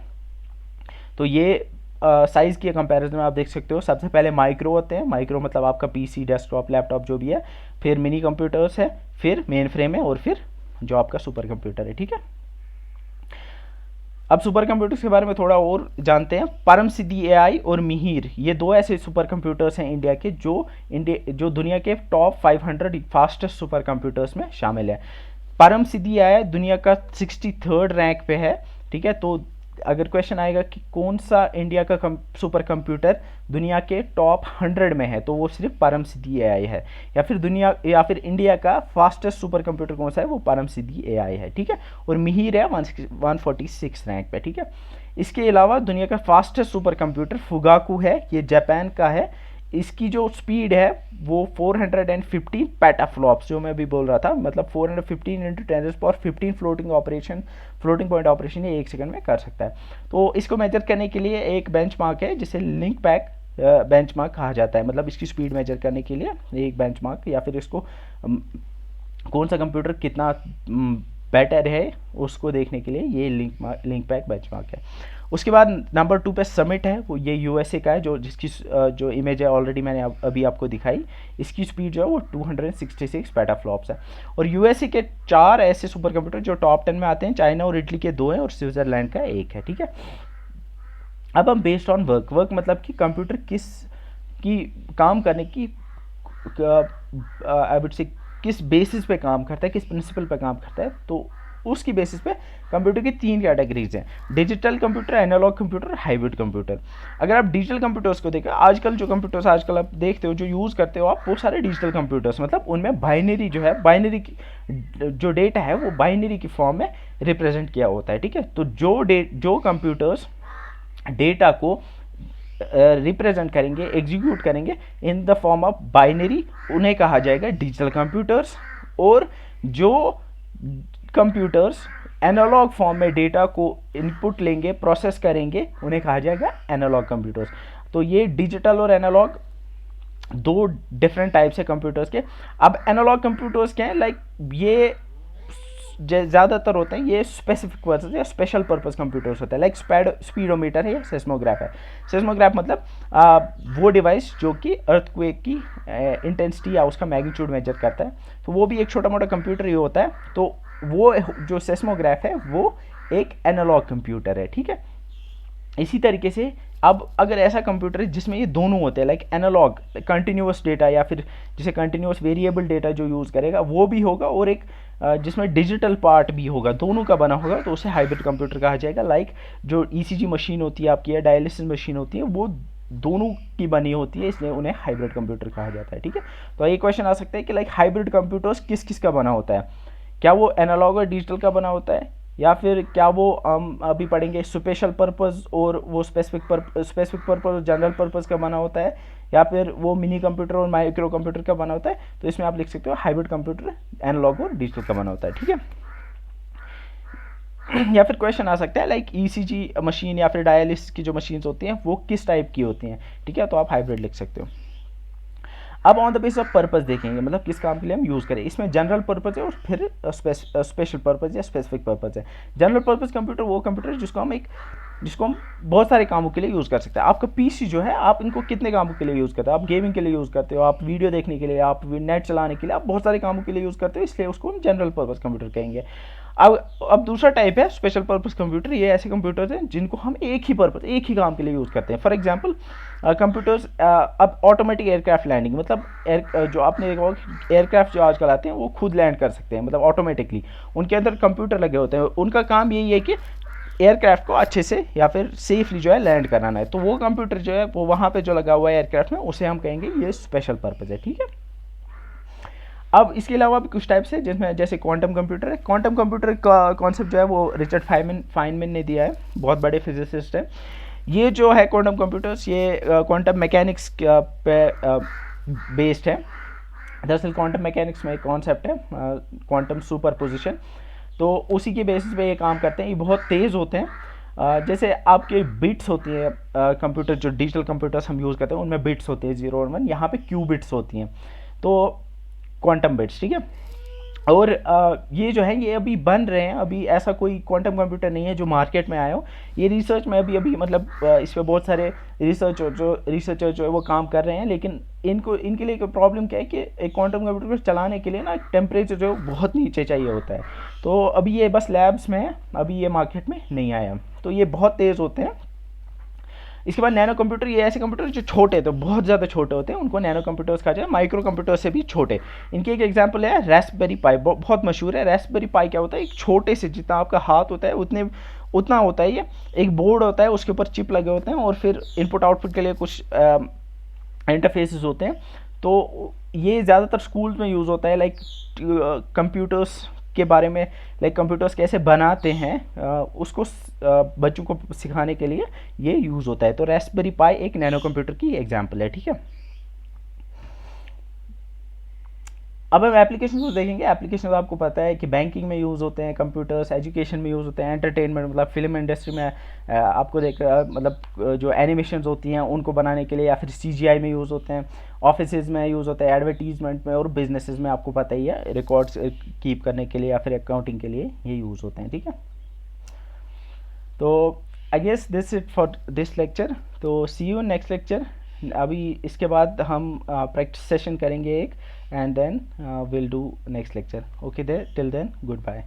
तो ये साइज़ के कंपैरिजन में आप देख सकते हो, सबसे पहले माइक्रो होते हैं, माइक्रो मतलब आपका PC, डेस्कटॉप, लैपटॉप जो भी है, फिर मिनी कंप्यूटर्स है, फिर मेन फ्रेम है, और फिर जो आपका सुपर कंप्यूटर है, ठीक है। अब सुपर कंप्यूटर्स के बारे में थोड़ा और जानते हैं। परम सिद्धि AI और मिहिर, ये दो ऐसे सुपर कंप्यूटर्स हैं इंडिया के जो दुनिया के टॉप 500 फास्टेस्ट सुपर कंप्यूटर्स में शामिल है। परम सिद्धि AI दुनिया का 63rd रैंक पे है, ठीक है। तो अगर क्वेश्चन आएगा कि कौन सा इंडिया का सुपर कंप्यूटर दुनिया के टॉप 100 में है, तो वो सिर्फ परम सिद्धि एआई है। या फिर इंडिया का फास्टेस्ट सुपर कंप्यूटर कौन सा है, वो परम सिद्धि एआई है, ठीक है। और मिहिर है 146 रैंक पे, ठीक है। इसके अलावा दुनिया का फास्टेस्ट सुपर कंप्यूटर फुगाकू है, ये जापान का है। इसकी जो स्पीड है वो 415 पेटाफ्लॉप्स, जो मैं अभी बोल रहा था, मतलब 415 इंटू 10⁻15 फ्लोटिंग पॉइंट ऑपरेशन ये 1 सेकंड में कर सकता है। तो इसको मेजर करने के लिए एक बेंचमार्क है जिसे लिंक पैक बेंचमार्क कहा जाता है, मतलब इसकी स्पीड मेजर करने के लिए एक बेंचमार्क, या फिर इसको कौन सा कंप्यूटर कितना बेटर है उसको देखने के लिए ये लिंक पैक बेंचमार्क है। उसके बाद नंबर 2 पे समिट है, वो ये यूएसए का है, जिसकी जो इमेज है ऑलरेडी मैंने अभी आपको दिखाई। इसकी स्पीड जो है वो 266 पेटाफ्लॉप्स है। और यूएसए के 4 ऐसे सुपर कंप्यूटर जो टॉप 10 में आते हैं, चाइना और इटली के 2 हैं और स्विट्जरलैंड का 1 है, ठीक है। अब हम बेस्ड ऑन वर्क मतलब कि कंप्यूटर किस की काम करने की आई वुड से किस बेसिस पे काम करता है, किस प्रिंसिपल पे काम करता है, तो उसकी बेसिस पे कंप्यूटर की 3 कैटेगरीज हैं, digital computer, analog computer, hybrid computer. अगर आप डिजिटल कंप्यूटर्स को देखें, आजकल जो कंप्यूटर्स आजकल आप देखते हो, जो यूज़ करते हो आप, वो सारे डिजिटल कंप्यूटर्स, मतलब उनमें बाइनरी जो है, बाइनरी जो डेटा है वो बाइनरी की फॉर्म में रिप्रेजेंट किया होता है, ठीक है। तो जो कंप्यूटर्स डेटा को रिप्रेजेंट करेंगे, एग्जीक्यूट करेंगे in the form of binary, उन्हें कहा जाएगा डिजिटल कंप्यूटर्स। और जो कंप्यूटर्स एनालॉग फॉर्म में डेटा को इनपुट लेंगे, प्रोसेस करेंगे, उन्हें कहा जाएगा एनालॉग कंप्यूटर्स। तो ये डिजिटल और एनालॉग 2 डिफरेंट टाइप्स है कंप्यूटर्स के। अब एनालॉग कंप्यूटर्स क्या है, लाइक ये ज़्यादातर होते हैं ये स्पेसिफिक पर्पज या स्पेशल पर्पज़ कंप्यूटर्स होते हैं, लाइक स्पीडोमीटर है या सेस्मोग्राफ है। सेस्मोग्राफ मतलब वो डिवाइस जो कि अर्थक्वेक की इंटेंसिटी या उसका मैग्नीट्यूड मेजर करता है, तो वो भी एक छोटा मोटा कंप्यूटर ही होता है। तो वो जो सेस्मोग्राफ है वो एक एनालॉग कंप्यूटर है, ठीक है। इसी तरीके से अब अगर ऐसा कंप्यूटर है जिसमें ये दोनों होते हैं, लाइक एनालॉग कंटिन्यूस डेटा या फिर जिसे कंटिन्यूस वेरिएबल डेटा जो यूज़ करेगा वो भी होगा, और एक जिसमें डिजिटल पार्ट भी होगा, दोनों का बना होगा, तो उसे हाइब्रिड कंप्यूटर कहा जाएगा। लाइक जो ईसीजी मशीन होती है आपकी या डायलिसिस मशीन होती है, वो दोनों की बनी होती है, इसलिए उन्हें हाइब्रिड कंप्यूटर कहा जाता है, ठीक है। तो ये क्वेश्चन आ सकता है कि लाइक हाइब्रिड कंप्यूटर्स किस किस का बना होता है, क्या वो एनालॉग और डिजिटल का बना होता है, या फिर क्या वो हम अभी पढ़ेंगे स्पेशल पर्पज़ और वो स्पेसिफिक पर्पज़ और जनरल पर्पज़ का बना होता है, या फिर वो मिनी कंप्यूटर और माइक्रो कंप्यूटर का बना होता है। तो इसमें आप लिख सकते हो हाइब्रिड कंप्यूटर एनालॉग और डिजिटल का बना होता है, ठीक है। या फिर क्वेश्चन आ सकता है लाइक ईसीजी मशीन या फिर डायलिसिस की जो मशीन्स होती हैं वो किस टाइप की होती हैं, ठीक है। तो आप हाइब्रिड लिख सकते हो। अब on the basis of purpose देखेंगे, मतलब किस काम के लिए हम यूज़ करें। इसमें जनरल पर्पस है और फिर स्पेशल पर्पस या स्पेसिफिक पर्पस है। जनरल पर्पस कंप्यूटर वो कंप्यूटर जिसको हम बहुत सारे कामों के लिए यूज़ कर सकते हैं। आपका पीसी जो है, आप इनको कितने कामों के लिए यूज़ करते हो, आप गेमिंग के लिए यूज़ करते हो, आप वीडियो देखने के लिए, आप नेट चलाने के लिए, आप बहुत सारे कामों के लिए यूज़ करते हो, इसलिए उसको हम जनरल पर्पस कंप्यूटर कहेंगे। अब दूसरा टाइप है स्पेशल पर्पस कंप्यूटर। ये ऐसे कंप्यूटर्स हैं जिनको हम एक ही काम के लिए यूज़ करते हैं। फॉर एग्जांपल कंप्यूटर्स, अब ऑटोमेटिक एयरक्राफ्ट लैंडिंग, मतलब जो आपने देखा होगा एयरक्राफ्ट जो आजकल आते हैं वो खुद लैंड कर सकते हैं, मतलब ऑटोमेटिकली। उनके अंदर कंप्यूटर लगे होते हैं, उनका काम यही है कि एयरक्राफ्ट को अच्छे से या फिर सेफली जो है लैंड कराना है। तो वो कंप्यूटर जो है वो वहाँ पे जो लगा हुआ है एयरक्राफ्ट में, उसे हम कहेंगे ये स्पेशल पर्पज़ है, ठीक है। अब इसके अलावा भी कुछ टाइप्स है जिसमें जैसे क्वांटम कंप्यूटर है। क्वांटम कंप्यूटर का कॉन्सेप्ट जो है वो रिचर्ड फाइनमैन ने दिया है, बहुत बड़े फिजिसिस्ट है। ये जो है क्वांटम कंप्यूटर्स, ये क्वांटम मैकेनिक्स पे बेस्ड है। दरअसल क्वांटम मैकेनिक्स में एक कॉन्सेप्ट है क्वांटम सुपरपोजिशन, तो उसी के बेसिस पे ये काम करते हैं। ये बहुत तेज़ होते हैं। जैसे आपके बिट्स होती हैं, कंप्यूटर जो डिजिटल कंप्यूटर्स हम यूज़ करते हैं उनमें बिट्स होते हैं 0 और 1, यहाँ पे क्यू बिट्स होती हैं, तो क्वांटम बिट्स, ठीक है। और ये जो है ये अभी बन रहे हैं, अभी ऐसा कोई क्वांटम कंप्यूटर नहीं है जो मार्केट में आया हो। ये रिसर्च में अभी मतलब इस पर बहुत सारे रिसर्चर जो है वो काम कर रहे हैं, लेकिन इनके लिए प्रॉब्लम क्या है कि एक क्वांटम कंप्यूटर को चलाने के लिए ना टेम्परेचर जो बहुत नीचे चाहिए होता है। तो अभी ये बस लैब्स में है, अभी ये मार्केट में नहीं आया। तो ये बहुत तेज़ होते हैं। इसके बाद नैनो कंप्यूटर, ये ऐसे कंप्यूटर जो छोटे, तो बहुत ज़्यादा छोटे होते हैं, उनको नैनो कंप्यूटर्स कहा जाए। माइक्रो कंप्यूटर से भी छोटे। इनकी एक एग्जांपल है रास्पबेरी पाई, बहुत मशहूर है। रास्पबेरी पाई क्या होता है, एक छोटे से जितना आपका हाथ होता है उतना होता है ये। एक बोर्ड होता है, उसके ऊपर चिप लगे होते हैं और फिर इनपुट आउटपुट के लिए कुछ इंटरफेसेस होते हैं। तो ये ज़्यादातर स्कूल्स में यूज़ होता है, लाइक कंप्यूटर्स के बारे में, लाइक कंप्यूटर्स कैसे बनाते हैं उसको बच्चों को सिखाने के लिए ये यूज़ होता है। तो रास्पबेरी पाई एक नैनो कंप्यूटर की एग्जांपल है, ठीक है। अब हम एप्लीकेशन को देखेंगे। एप्लीकेशन तो आपको पता है कि बैंकिंग में यूज़ होते हैं कंप्यूटर्स, एजुकेशन में यूज़ होते हैं, एंटरटेनमेंट मतलब फिल्म इंडस्ट्री में आपको देख मतलब जो एनिमेशंस होती हैं उनको बनाने के लिए, या फिर सीजीआई में यूज़ होते हैं, ऑफिसेज में यूज़ होता है, एडवर्टीजमेंट में, और बिजनेसेस में आपको पता ही है रिकॉर्ड्स कीप करने के लिए या फिर अकाउंटिंग के लिए ये यूज़ होते हैं, ठीक है। तो I guess this it for this lecture. तो सी यू नेक्स्ट लेक्चर। अभी इसके बाद हम प्रैक्टिस सेशन करेंगे एक, and then will do next lecture. Okay, there till then good bye.